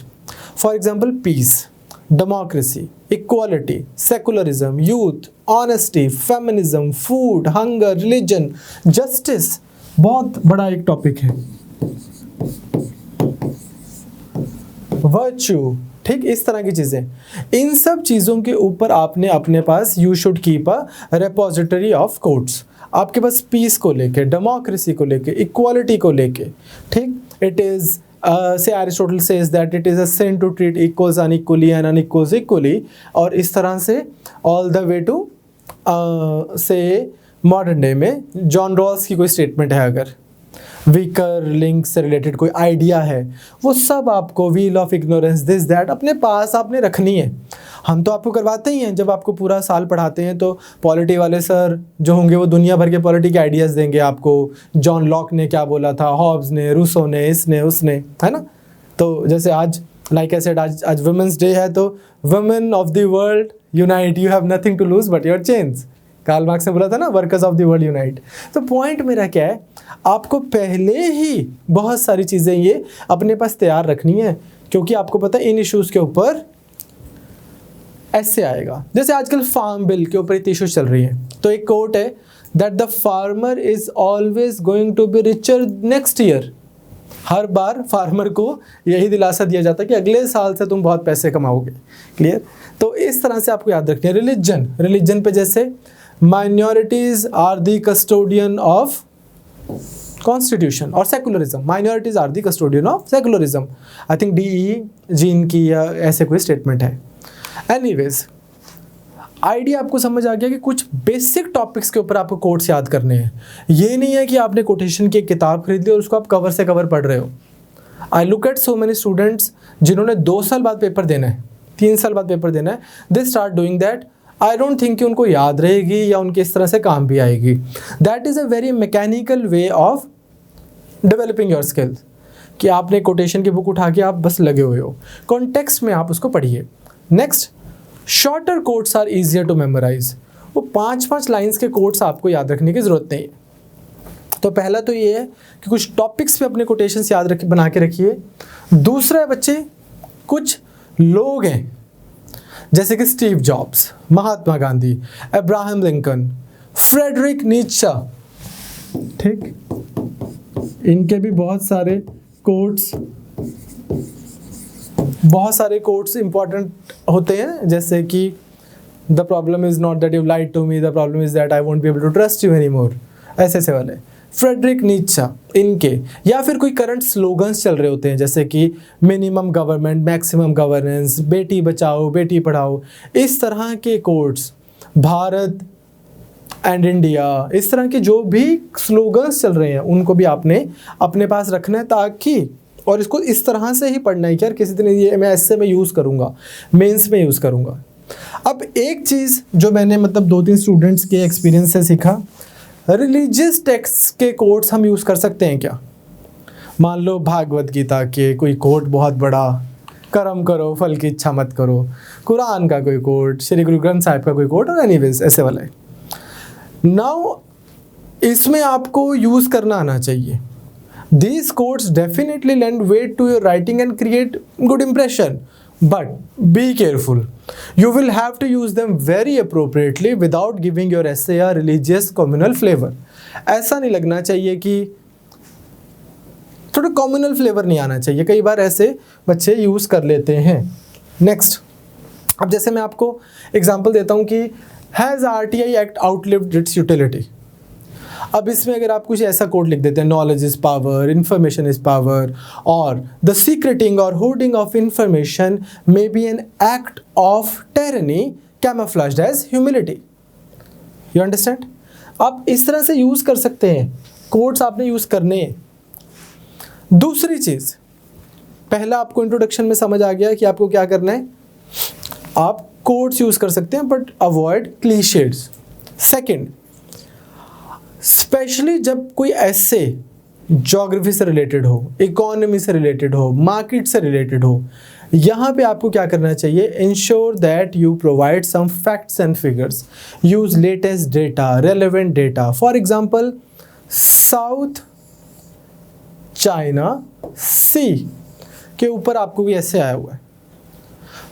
for example peace, democracy, equality, secularism, youth, honesty, feminism, food, hunger, religion, justice, बहुत बड़ा एक टॉपिक है, वर्च्यू, ठीक, इस तरह की चीज़ें। इन सब चीज़ों के ऊपर आपने अपने पास you should keep a repository of quotes. आपके पास पीस को लेके, डेमोक्रेसी को लेके, इक्वालिटी को लेके, ठीक, it is say Aristotle says that it is a sin to treat equals unequally and unequals equally, और इस तरह से all the way to say modern day में जॉन रॉल्स की कोई स्टेटमेंट है, अगर वीकर लिंक से रिलेटेड कोई आइडिया है, वो सब आपको veil of ignorance this that अपने पास आपने रखनी है। हम तो आपको करवाते ही हैं, जब आपको पूरा साल पढ़ाते हैं तो पॉलिटी वाले सर जो होंगे वो दुनिया भर के पॉलिटी के आइडियाज़ देंगे आपको, जॉन लॉक ने क्या बोला था, हॉब्स ने, रूसो ने, इसने उसने, है ना। तो जैसे आज लाइक आई सेड, आज वुमेंस डे है, तो women of the world unite, you have nothing to lose but your chains, Karl Marx ने बोला था ना, workers of the world unite. तो पॉइंट मेरा क्या है, आपको पहले ही बहुत सारी चीज़ें ये अपने पास तैयार रखनी है, क्योंकि आपको पता है इन इश्यूज़ के ऊपर ऐसे आएगा। जैसे आजकल फार्म बिल के ऊपर इतनी इश्यूज चल रही है, तो एक कोट है that the farmer is always going to be richer next year. हर बार फार्मर को यही दिलासा दिया जाता है कि अगले साल से तुम बहुत पैसे कमाओगे। क्लियर। तो इस तरह से आपको याद रखना है। रिलीजन पे जैसे minorities are the custodian of constitution, और secularism, minorities are the custodian of secularism. I think DE जीन की या ऐसे कोई स्टेटमेंट है। एनीवेज, आइडिया आपको समझ आ गया कि कुछ बेसिक टॉपिक्स के ऊपर आपको कोट्स याद करने हैं। ये नहीं है कि आपने कोटेशन की एक किताब खरीद ली और उसको आप कवर से कवर पढ़ रहे हो। I look at so many students जिन्होंने 2 साल बाद पेपर देना है, 3 साल बाद पेपर देना है, they start doing that. I don't think कि उनको याद रहेगी या उनके इस तरह से काम भी आएगी। That is a very mechanical way of developing your skills, कि आपने कोटेशन की बुक उठा के आप बस लगे हुए हो, कॉन्टेक्स्ट में आप उसको पढ़िए। Next, shorter quotes are easier to memorize. वो 5-5 लाइन्स के कोट्स आपको याद रखने की ज़रूरत नहीं है। तो पहला तो ये है कि कुछ टॉपिक्स पे अपने कोटेशंस याद रख बना के रखिए। दूसरा है बच्चे, कुछ लोग हैं जैसे कि Steve Jobs, Mahatma Gandhi, Abraham Lincoln, Friedrich Nietzsche, ठीक, इनके भी बहुत सारे कोट्स इंपॉर्टेंट होते हैं, जैसे कि the problem is not that you lied to me, the problem is that I won't be able to trust you any more, ऐसे वाले। फ्रेडरिक नीत्शे इनके, या फिर कोई करंट स्लोगन्स चल रहे होते हैं जैसे कि minimum government, maximum governance, Beti Bachao Beti Padhao, इस तरह के कोट्स, भारत एंड इंडिया, इस तरह के जो भी स्लोगन्स चल रहे हैं उनको भी आपने अपने पास रखना है, ताकि, और इसको इस तरह से ही पढ़ना है कि यार किसी दिन ये मैं ऐसे में यूज़ करूँगा, मेंस में यूज़ करूँगा। अब एक चीज़ जो मैंने मतलब 2-3 स्टूडेंट्स के एक्सपीरियंस से सीखा, रिलीजियस टेक्स्ट के कोट्स हम यूज़ कर सकते हैं क्या? मान लो भागवत गीता के कोई कोट बहुत बड़ा, कर्म करो फल की इच्छा मत करो, कुरान का कोई कोट, श्री गुरु ग्रंथ साहिब का कोई कोट, और एनीवेज ऐसे वाला है। नाउ इसमें आपको यूज़ करना आना चाहिए। These quotes definitely lend weight to your writing and create good impression, but be careful. You will have to use them very appropriately without giving your essay a religious communal flavor. ऐसा नहीं लगना चाहिए कि थोड़ा communal flavor नहीं आना चाहिए, कई बार ऐसे बच्चे यूज़ कर लेते हैं। Next, अब जैसे मैं आपको एग्जाम्पल देता हूँ कि has RTI Act outlived its utility? अब इसमें अगर आप कुछ ऐसा कोड लिख देते हैं, knowledge is power, information is power, और द सीक्रेटिंग और hoarding of information may be an act of tyranny camouflaged as humility. You understand? आप इस तरह से यूज कर सकते हैं, कोड्स आपने यूज करने हैं। दूसरी चीज, पहला आपको इंट्रोडक्शन में समझ आ गया कि आपको क्या करना है, आप कोड्स यूज कर सकते हैं बट अवॉइड क्लीशेड्स। सेकंड, स्पेशली जब कोई ऐसे ज्योग्राफी से रिलेटेड हो, इकोनॉमी से रिलेटेड हो, मार्केट से रिलेटेड हो, यहाँ पे आपको क्या करना चाहिए, ensure that you provide some facts and figures, use latest data, relevant data. For example, South China Sea के ऊपर आपको भी ऐसे आया हुआ है।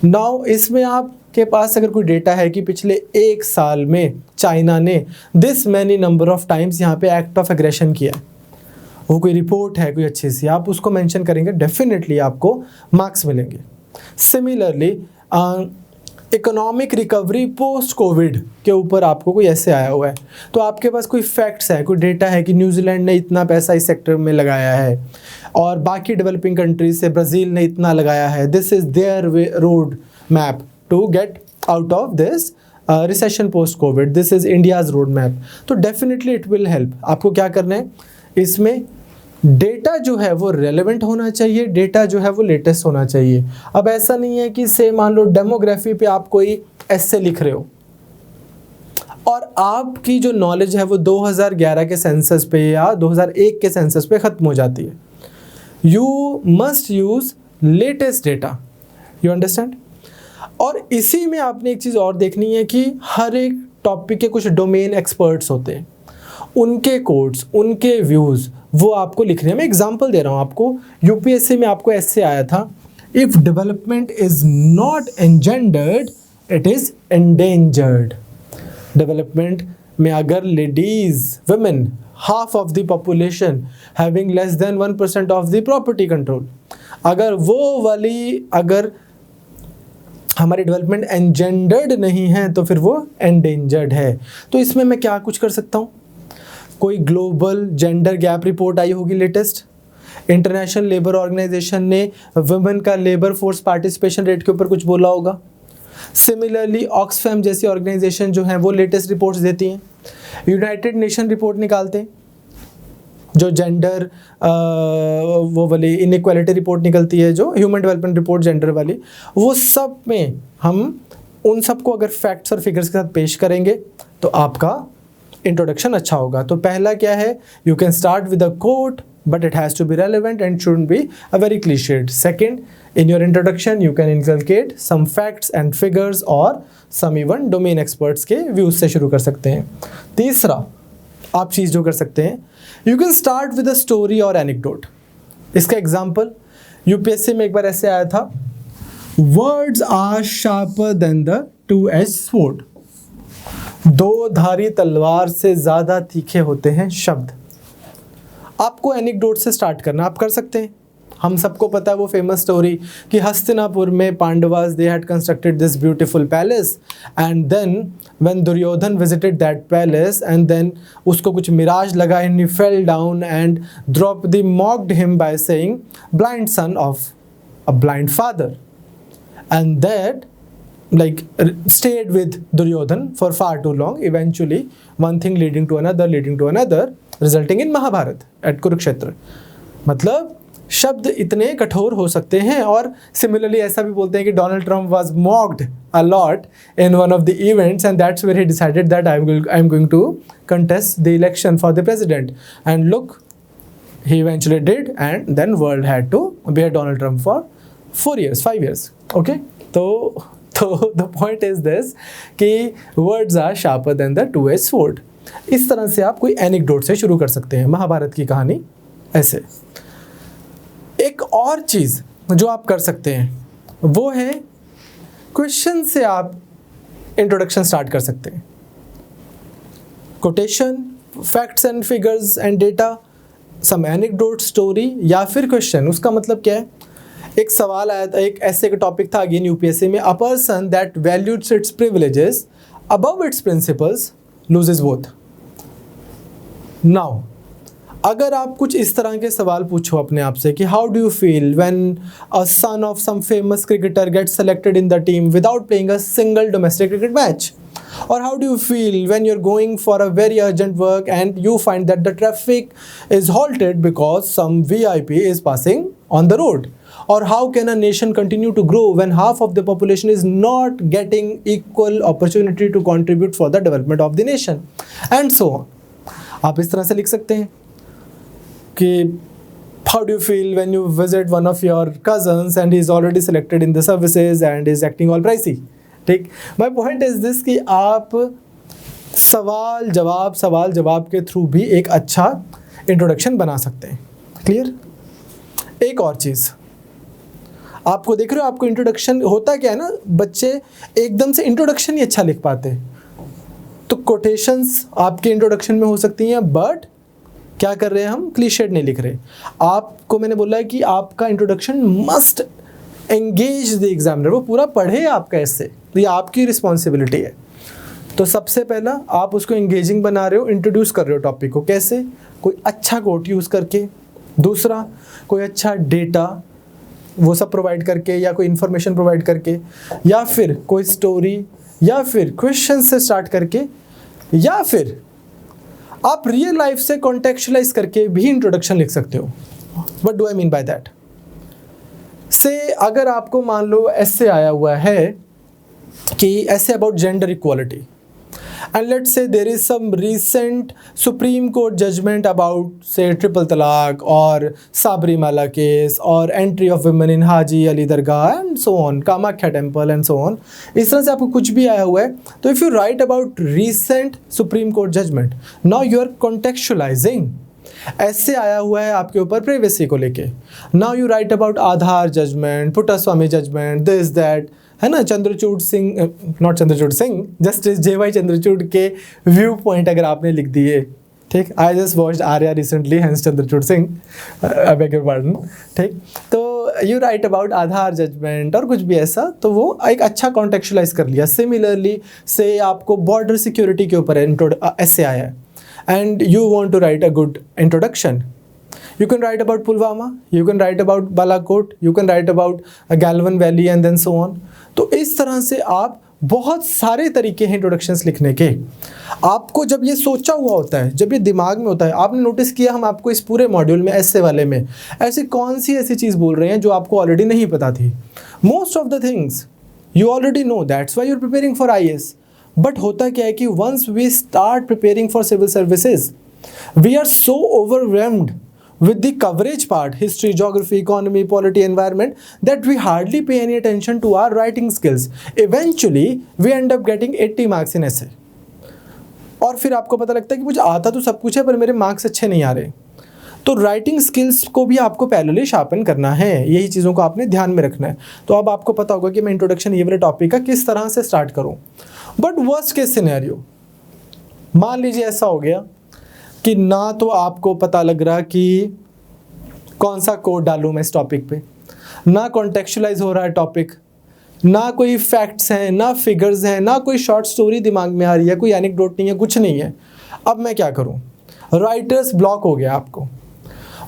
नाउ इसमें आपके पास अगर कोई डेटा है कि पिछले 1 साल में चाइना ने this many number of times यहाँ पे एक्ट ऑफ एग्रेशन किया है, वो कोई रिपोर्ट है कोई अच्छी सी, आप उसको मेंशन करेंगे, डेफिनेटली आपको मार्क्स मिलेंगे। Similarly economic recovery post Covid के ऊपर आपको कोई ऐसे आया हुआ है, तो आपके पास कोई फैक्ट्स है, कोई डेटा है कि न्यूजीलैंड ने इतना पैसा इस सेक्टर में लगाया है और बाकी डेवलपिंग कंट्रीज से ब्राज़ील ने इतना लगाया है, this is their road map to get out of this recession post covid, this is India's road map. तो डेफिनेटली इट विल हेल्प। आपको क्या करना है, इसमें डेटा जो है वो रेलेवेंट होना चाहिए, डेटा जो है वो लेटेस्ट होना चाहिए। अब ऐसा नहीं है कि से मान लो डेमोग्राफी पे आप कोई ऐसे लिख रहे हो और आपकी जो नॉलेज है वो 2011 के सेंसस पे या 2001 के सेंसस पे ख़त्म हो जाती है। You must use latest data, you understand. और इसी में आपने एक चीज़ और देखनी है कि हर एक टॉपिक के कुछ डोमेन एक्सपर्ट्स होते हैं, उनके कोड्स, उनके व्यूज़ वो आपको लिखने हैं। मैं एग्जांपल दे रहा हूँ आपको, यूपीएससी में आपको ऐसे आया था, if development is not engendered it is endangered. Development में अगर ladies, women, half of the population having less than 1% of the property control, अगर वो वाली, अगर हमारी डेवलपमेंट एंजेंडर्ड नहीं है तो फिर वो एंडेंजर्ड है। तो इसमें मैं क्या कुछ कर सकता हूँ, कोई ग्लोबल जेंडर गैप रिपोर्ट आई होगी लेटेस्ट, इंटरनेशनल लेबर ऑर्गेनाइजेशन ने वुमेन का लेबर फोर्स पार्टिसिपेशन रेट के ऊपर कुछ बोला होगा। सिमिलरली ऑक्सफैम जैसी ऑर्गेनाइजेशन जो है वो लेटेस्ट रिपोर्ट्स देती हैं। यूनाइटेड नेशन रिपोर्ट निकालते हैं जो जेंडर वो वाली इनइक्वालिटी रिपोर्ट निकलती है, जो ह्यूमन डेवलपमेंट रिपोर्ट जेंडर वाली, वो सब में हम उन सबको अगर फैक्ट्स और फिगर्स के साथ पेश करेंगे तो आपका इंट्रोडक्शन अच्छा होगा। तो पहला क्या है, you can start with a quote but it has to be relevant and shouldn't be a very cliched. Second, in your introduction you can inculcate some facts and figures और some even domain experts के views से शुरू कर सकते हैं। तीसरा आप चीज़ जो कर सकते हैं, you can start with a story और anecdote। इसका एग्जाम्पल यूपीएससी में एक बार ऐसे आया था, words are sharper than the two-edged sword। दो धारी तलवार से ज़्यादा तीखे होते हैं शब्द। आपको एनेक्डोट से स्टार्ट करना, आप कर सकते हैं। हम सबको पता है वो फेमस स्टोरी कि हस्तिनापुर में Pandavas they had constructed this beautiful palace and then when Duryodhan visited that palace and then उसको कुछ मिराज लगा and he fell down and Draupadi mocked him by saying blind son of a blind father and that like stayed with Duryodhan for far too long. Eventually one thing leading to another resulting in Mahabharat at Kurukshetra। मतलब शब्द इतने कठोर हो सकते हैं। और similarly ऐसा भी बोलते हैं कि Donald Trump was mocked a lot in one of the events and that's where he decided that I am going to contest the election for the president and look he eventually did and then world had to bear Donald Trump for 5 years okay। तो the point is this कि words are sharper than the two-edged sword। इस तरह से आप कोई anecdote से शुरू कर सकते हैं महाभारत की कहानी। ऐसे एक और चीज़ जो आप कर सकते हैं वो है क्वेश्चन से आप इंट्रोडक्शन स्टार्ट कर सकते हैं। Quotation, facts and figures and data, some anecdote, story या फिर क्वेश्चन। उसका मतलब क्या है, एक सवाल आया था, एक ऐसे का टॉपिक था अगेन यूपीएससी में, a person that values it's privileges above it's principles loses both. Now अगर आप कुछ इस तरह के सवाल पूछो अपने आप से कि how do you feel when a son of some famous cricketer gets selected in the team without playing a single domestic cricket match, और how do you feel when you're going for a very urgent work and you find that the traffic is halted because some VIP is passing on the road, or how can a nation continue to grow when half of the population is not getting equal opportunity to contribute for the development of the nation, and so on. आप इस तरह से लिख सकते हैं कि how do you feel when you visit one of your cousins and he is already selected in the services and is acting all pricey. ठीक, my point is this कि आप सवाल जवाब के थ्रू भी एक अच्छा इंट्रोडक्शन बना सकते हैं। क्लियर? एक और चीज़ आपको देख रहे हो, आपको इंट्रोडक्शन होता क्या है ना, बच्चे एकदम से इंट्रोडक्शन ही अच्छा लिख पाते, तो कोटेशंस आपके इंट्रोडक्शन में हो सकती हैं, बट क्या कर रहे हैं हम, क्लीशेड नहीं लिख रहे। आपको मैंने बोला है कि आपका introduction must engage the examiner, वो पूरा पढ़े आपका ऐसे, तो ये आपकी रिस्पॉन्सिबिलिटी है। तो सबसे पहला आप उसको एंगेजिंग बना रहे हो, इंट्रोड्यूस कर रहे हो टॉपिक को, कैसे, कोई अच्छा कोट यूज़ करके, दूसरा कोई अच्छा डेटा वो सब प्रोवाइड करके, या कोई इन्फॉर्मेशन प्रोवाइड करके, या फिर कोई स्टोरी, या फिर क्वेश्चन से स्टार्ट करके, या फिर आप रियल लाइफ से कॉन्टेक्चुअलाइज करके भी इंट्रोडक्शन लिख सकते हो। What do I mean by that? से अगर आपको मान लो ऐसे आया हुआ है कि ऐसे about gender equality, and let's say there is some recent supreme court judgment about say triple talaq और साबरीमाला केस और entry of women in Haji Ali dargah and so on, Kamakhya temple and so on, इस तरह से आपको कुछ भी आया हुआ है, तो if you write about recent supreme court judgment, now you are contextualising. ऐसे आया हुआ है आपके ऊपर प्राइवेसी को लेके, now you write about Aadhaar judgment, Puttaswamy judgment, this that, है ना, Chandrachud Singh, not Chandrachud Singh, justice JY Chandrachud के व्यू पॉइंट अगर आपने लिख दिए, ठीक, I just watched Aarya recently, hence Chandrachud Singh, I beg your pardon, ठीक, तो you write about Aadhaar judgement और कुछ भी ऐसा, तो वो एक अच्छा कॉन्टेक्चुअलाइज कर लिया। सिमिलरली से आपको बॉर्डर सिक्योरिटी के ऊपर ऐसे आया है, and you want to write a good introduction, you can write about Pulwama, you can write about Balakot, you can write about Galwan Valley and then so on। तो इस तरह से आप बहुत सारे तरीके हैं इंट्रोडक्शंस लिखने के। आपको जब ये सोचा हुआ होता है, जब ये दिमाग में होता है, आपने नोटिस किया हम आपको इस पूरे मॉड्यूल में ऐसे वाले में ऐसी कौन सी ऐसी चीज़ बोल रहे हैं जो आपको ऑलरेडी नहीं पता थी। Most of the things you already know, that's why you are preparing for IAS। But होता क्या है कि once we start preparing for civil services, we are so overwhelmed with the coverage part, history, geography, economy, polity, environment, that we hardly pay any attention to our writing skills. Eventually we end up getting 80 marks in essay, और फिर आपको पता लगता है कि मुझे आता तो सब कुछ है पर मेरे मार्क्स अच्छे नहीं आ रहे। तो राइटिंग स्किल्स को भी आपको पैरेलली शार्पन करना है, यही चीज़ों को आपने ध्यान में रखना है। तो अब आपको पता होगा कि मैं इंट्रोडक्शन ये वाले टॉपिक का किस तरह से स्टार्ट करूँ। बट वर्स्ट केस सिनेरियो, मान लीजिए ऐसा हो गया कि ना तो आपको पता लग रहा कि कौन सा कोड डालूं मैं इस टॉपिक पे, ना कॉन्टेक्चुअलाइज हो रहा है टॉपिक, ना कोई फैक्ट्स हैं, ना फिगर्स हैं, ना कोई शॉर्ट स्टोरी दिमाग में आ रही है, कोई एनेक्डोट नहीं है, कुछ नहीं है। अब मैं क्या करूं? राइटर्स ब्लॉक हो गया आपको।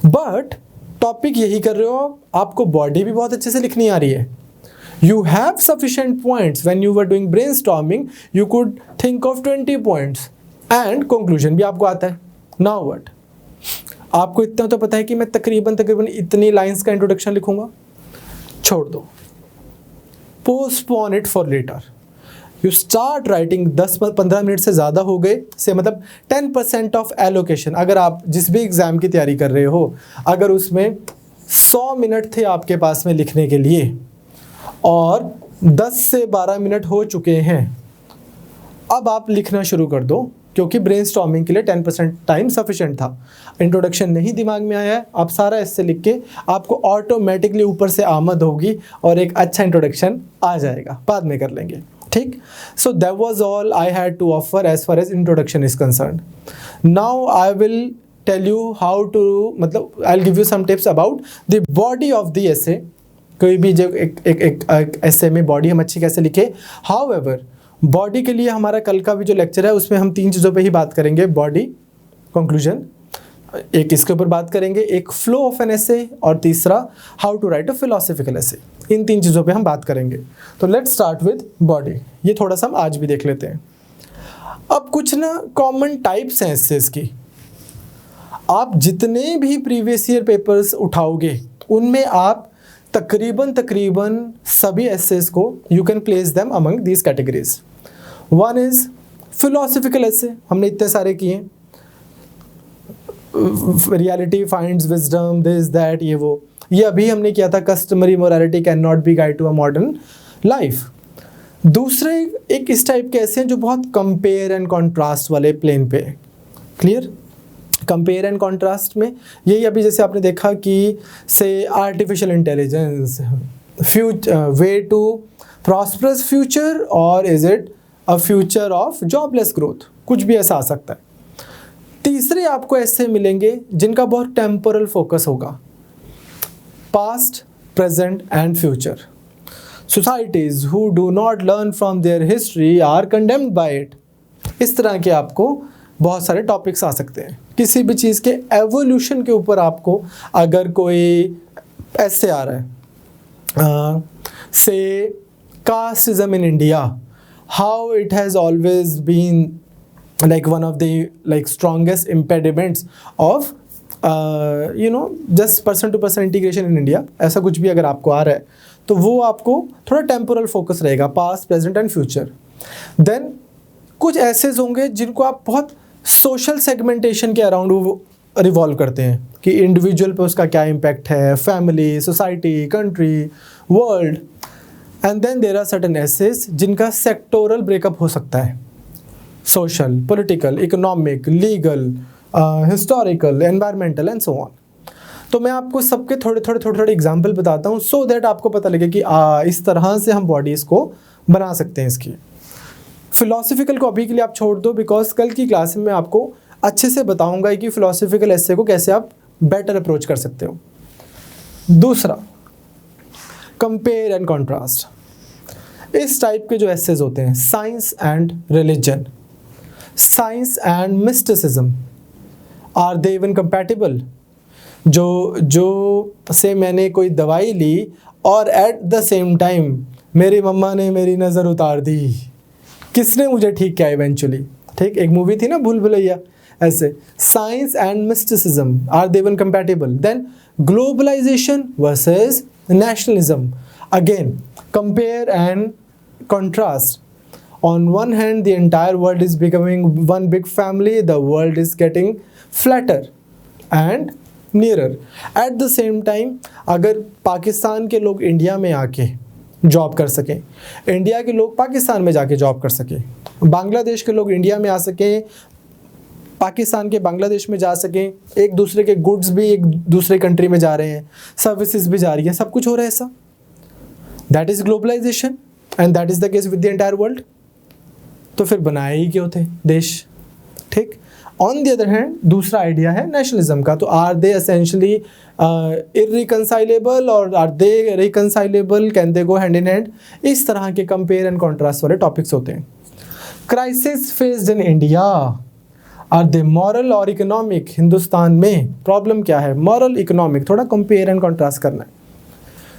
बट टॉपिक यही कर रहे हो, आपको बॉडी भी बहुत अच्छे से लिखनी आ रही है। You have sufficient points when you were doing brainstorming, you could think of 20 points and conclusion भी आपको आता है। Now what? आपको इतना तो पता है कि मैं तकरीबन इतनी लाइंस का इंट्रोडक्शन लिखूंगा, छोड़ दो, postpone it for later। You start writing 10-15 minute से ज़्यादा हो गए से, मतलब 10% ऑफ एलोकेशन। अगर आप जिस भी एग्ज़ाम की तैयारी कर रहे हो, अगर उसमें 100 मिनट थे आपके पास में लिखने के लिए और 10 से 12 मिनट हो चुके हैं, अब आप लिखना शुरू कर दो, क्योंकि ब्रेनस्टॉर्मिंग के लिए 10% टाइम सफिशिएंट था। इंट्रोडक्शन नहीं दिमाग में आया है, आप सारा इससे लिख के आपको ऑटोमेटिकली ऊपर से आमद होगी और एक अच्छा इंट्रोडक्शन आ जाएगा, बाद में कर लेंगे, ठीक। So that was all I had to offer as far as introduction is concerned. Now I will tell you how to, मतलब I will give you some tips about the body of the essay. कोई भी जो एक ऐसे में body हम अच्छी कैसे लिखे। हाउएवर बॉडी के लिए हमारा कल का भी जो लेक्चर है उसमें हम 3 चीज़ों पे ही बात करेंगे, बॉडी, कंक्लूजन, एक इसके ऊपर बात करेंगे, एक फ्लो ऑफ एन एसे, और तीसरा how to write a philosophical essay. इन 3 चीज़ों पे हम बात करेंगे। तो लेट्स स्टार्ट विद बॉडी। ये थोड़ा सा हम आज भी देख लेते हैं। अब कुछ ना कॉमन टाइप्स हैं एसेस की। आप जितने भी प्रीवियस ईयर पेपर्स उठाओगे उनमें आप तकरीबन सभी एसेस को you can place them among these categories. One is philosophical essay, हमने इतने सारे किए, reality finds wisdom, this that, ये अभी हमने किया था, customary morality can not be guide to a modern life. दूसरे एक इस टाइप के ऐसे हैं जो बहुत कंपेयर एंड कॉन्ट्रास्ट वाले प्लेन पे है। क्लियर? कंपेयर एंड कॉन्ट्रास्ट में यही अभी जैसे आपने देखा कि say artificial intelligence, way to prosperous future, और is it a future of jobless growth, कुछ भी ऐसा आ सकता है। तीसरे आपको ऐसे मिलेंगे जिनका बहुत टेम्पोरल फोकस होगा, past, present and future. Societies who do not learn from their history are condemned by it. इस तरह के आपको बहुत सारे टॉपिक्स आ सकते हैं। किसी भी चीज़ के एवोल्यूशन के ऊपर आपको अगर कोई ऐसे आ रहा है, say casteism in India, how it has always been like one of the like strongest impediments of just person to person integration in India, ऐसा कुछ भी अगर आपको आ रहा है तो वो आपको थोड़ा टेम्पोरल फोकस रहेगा, past, present and future. Then कुछ ऐसेज होंगे जिनको आप बहुत सोशल सेगमेंटेशन के अराउंड रिवॉल्व करते हैं कि इंडिविजुअल पे उसका क्या इम्पैक्ट है, family, society, country, world. And then there are certain essays जिनका सेक्टोरल ब्रेकअप हो सकता है, social, political, economic, legal, historical, environmental and so on. तो मैं आपको सबके थोड़े एग्जाम्पल बताता हूँ सो दैट आपको पता लगे कि इस तरह से हम बॉडीज़ को बना सकते हैं इसकी। फिलोसफिकल को अभी के लिए आप छोड़ दो, बिकॉज कल की क्लास में मैं आपको अच्छे से बताऊँगा कि फिलोसफिकल एसे को कैसे आप बेटर अप्रोच कर सकते हो। दूसरा, कंपेयर एंड कॉन्ट्रास्ट। इस टाइप के जो एसेज होते हैं, science and religion, science and mysticism, are they even compatible? जो से मैंने कोई दवाई ली और एट द सेम टाइम मेरी मम्मा ने मेरी नज़र उतार दी, किसने मुझे ठीक किया इवेंचुअली? ठीक, एक मूवी थी ना भूल भुलैया, ऐसे science and mysticism, are they even compatible? Then globalization versus nationalism, again compare and contrast. On one hand, the entire world is becoming one big family, the world is getting flatter and nearer. At the same time, अगर पाकिस्तान के लोग India में आके job कर सकें, India के लोग पाकिस्तान में जाके जॉब कर सकें, बांग्लादेश के लोग इंडिया में आ सकें, पाकिस्तान के बांग्लादेश में जा सकें, एक दूसरे के गुड्स भी एक दूसरे कंट्री में जा रहे हैं, सर्विसेज भी जा रही हैं, सब कुछ हो रहा है ऐसा, that is globalisation and that is the case with the entire world. तो फिर बनाए ही क्यों थे देश? ठीक। ऑन द अदर हैंड दूसरा आइडिया है नेशनलिज्म का, तो आर दे एसेंशियली इररिकंसाइलेबल और are they reconcilable, can they go hand in hand? इस तरह के कंपेयर एंड कॉन्ट्रास्ट वाले टॉपिक्स होते हैं। Crisis faced in India, are they moral और इकोनॉमिक? हिंदुस्तान में प्रॉब्लम क्या है, मॉरल, इकोनॉमिक, थोड़ा कंपेयर एंड कॉन्ट्रास्ट करना है।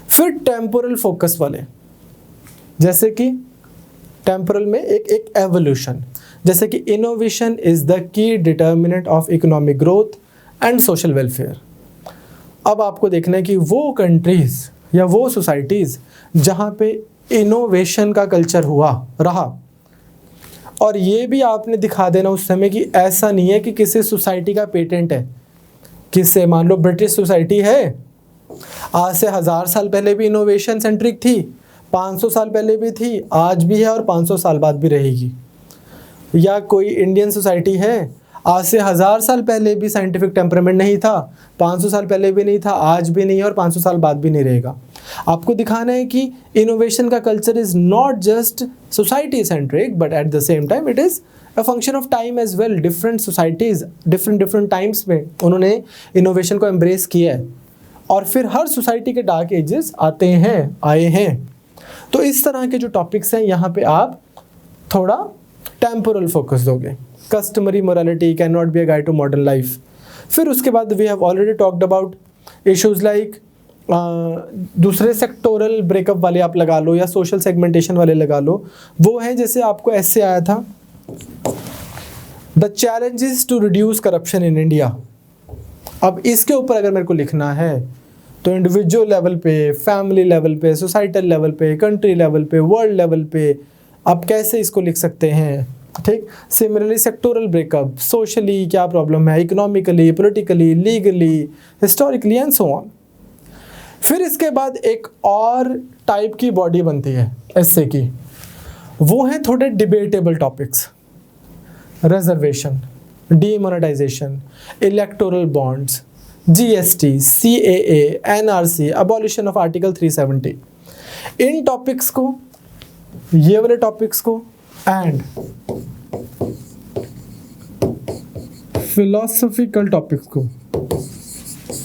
फिर टेम्पोरल फोकस वाले, जैसे कि टेम्पोरल में एक एवोल्यूशन, जैसे कि innovation is the key determinant of economic growth and social welfare. अब आपको देखना है कि वो कंट्रीज या वो सोसाइटीज़ जहाँ पे इनोवेशन का कल्चर रहा, और ये भी आपने दिखा देना उस समय कि ऐसा नहीं है कि किसी सोसाइटी का पेटेंट है, किससे, मान लो ब्रिटिश सोसाइटी है, आज से 1000 साल पहले भी इनोवेशन सेंट्रिक थी, 500 साल पहले भी थी, आज भी है और 500 साल बाद भी रहेगी। या कोई इंडियन सोसाइटी है, आज से 1000 साल पहले भी साइंटिफिक टेम्परामेंट नहीं था, 500 साल पहले भी नहीं था, आज भी नहीं है और 500 साल बाद भी नहीं रहेगा। आपको दिखाना है कि इनोवेशन का culture is not just society centric, but at the same time it is a function of time as well. Different societies different times में उन्होंने इनोवेशन को एम्ब्रेस किया है, और फिर हर सोसाइटी के डार्क एजेस आए हैं। तो इस तरह के जो टॉपिक्स हैं यहाँ पे आप थोड़ा टेम्पोरल फोकस दोगे। Customary morality can not be a guide to modern life. फिर उसके बाद we have already talked about issues like दूसरे सेक्टोरल ब्रेकअप वाले आप लगा लो या सोशल सेगमेंटेशन वाले लगा लो, वो है जैसे आपको ऐसे आया था the challenges to reduce corruption in India. अब इसके ऊपर अगर मेरे को लिखना है तो इंडिविजुअल लेवल पे, फैमिली लेवल पे, सोसाइटल लेवल पे, कंट्री लेवल पे, वर्ल्ड लेवल पे आप कैसे इसको लिख सकते हैं, ठीक। सिमिलरली सेक्टोरल ब्रेकअप, सोशली क्या प्रॉब्लम है, economically, politically, legally, historically and so on. फिर इसके बाद एक और टाइप की बॉडी बनती है एस्से की, वो है थोड़े debatable topics, reservation, demonetization, electoral bonds, GST, CAA, NRC, abolition of article 370। इन टॉपिक्स को, ये वाले टॉपिक्स को एंड फिलोसॉफिकल टॉपिक्स को,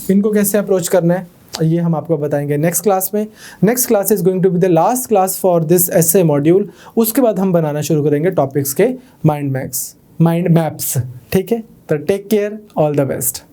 इनको कैसे अप्रोच करना है ये हम आपको बताएंगे नेक्स्ट क्लास में। Next class is going to be the last class for this essay module. उसके बाद हम बनाना शुरू करेंगे टॉपिक्स के माइंड मैप्स, ठीक है। तो take care, all the best.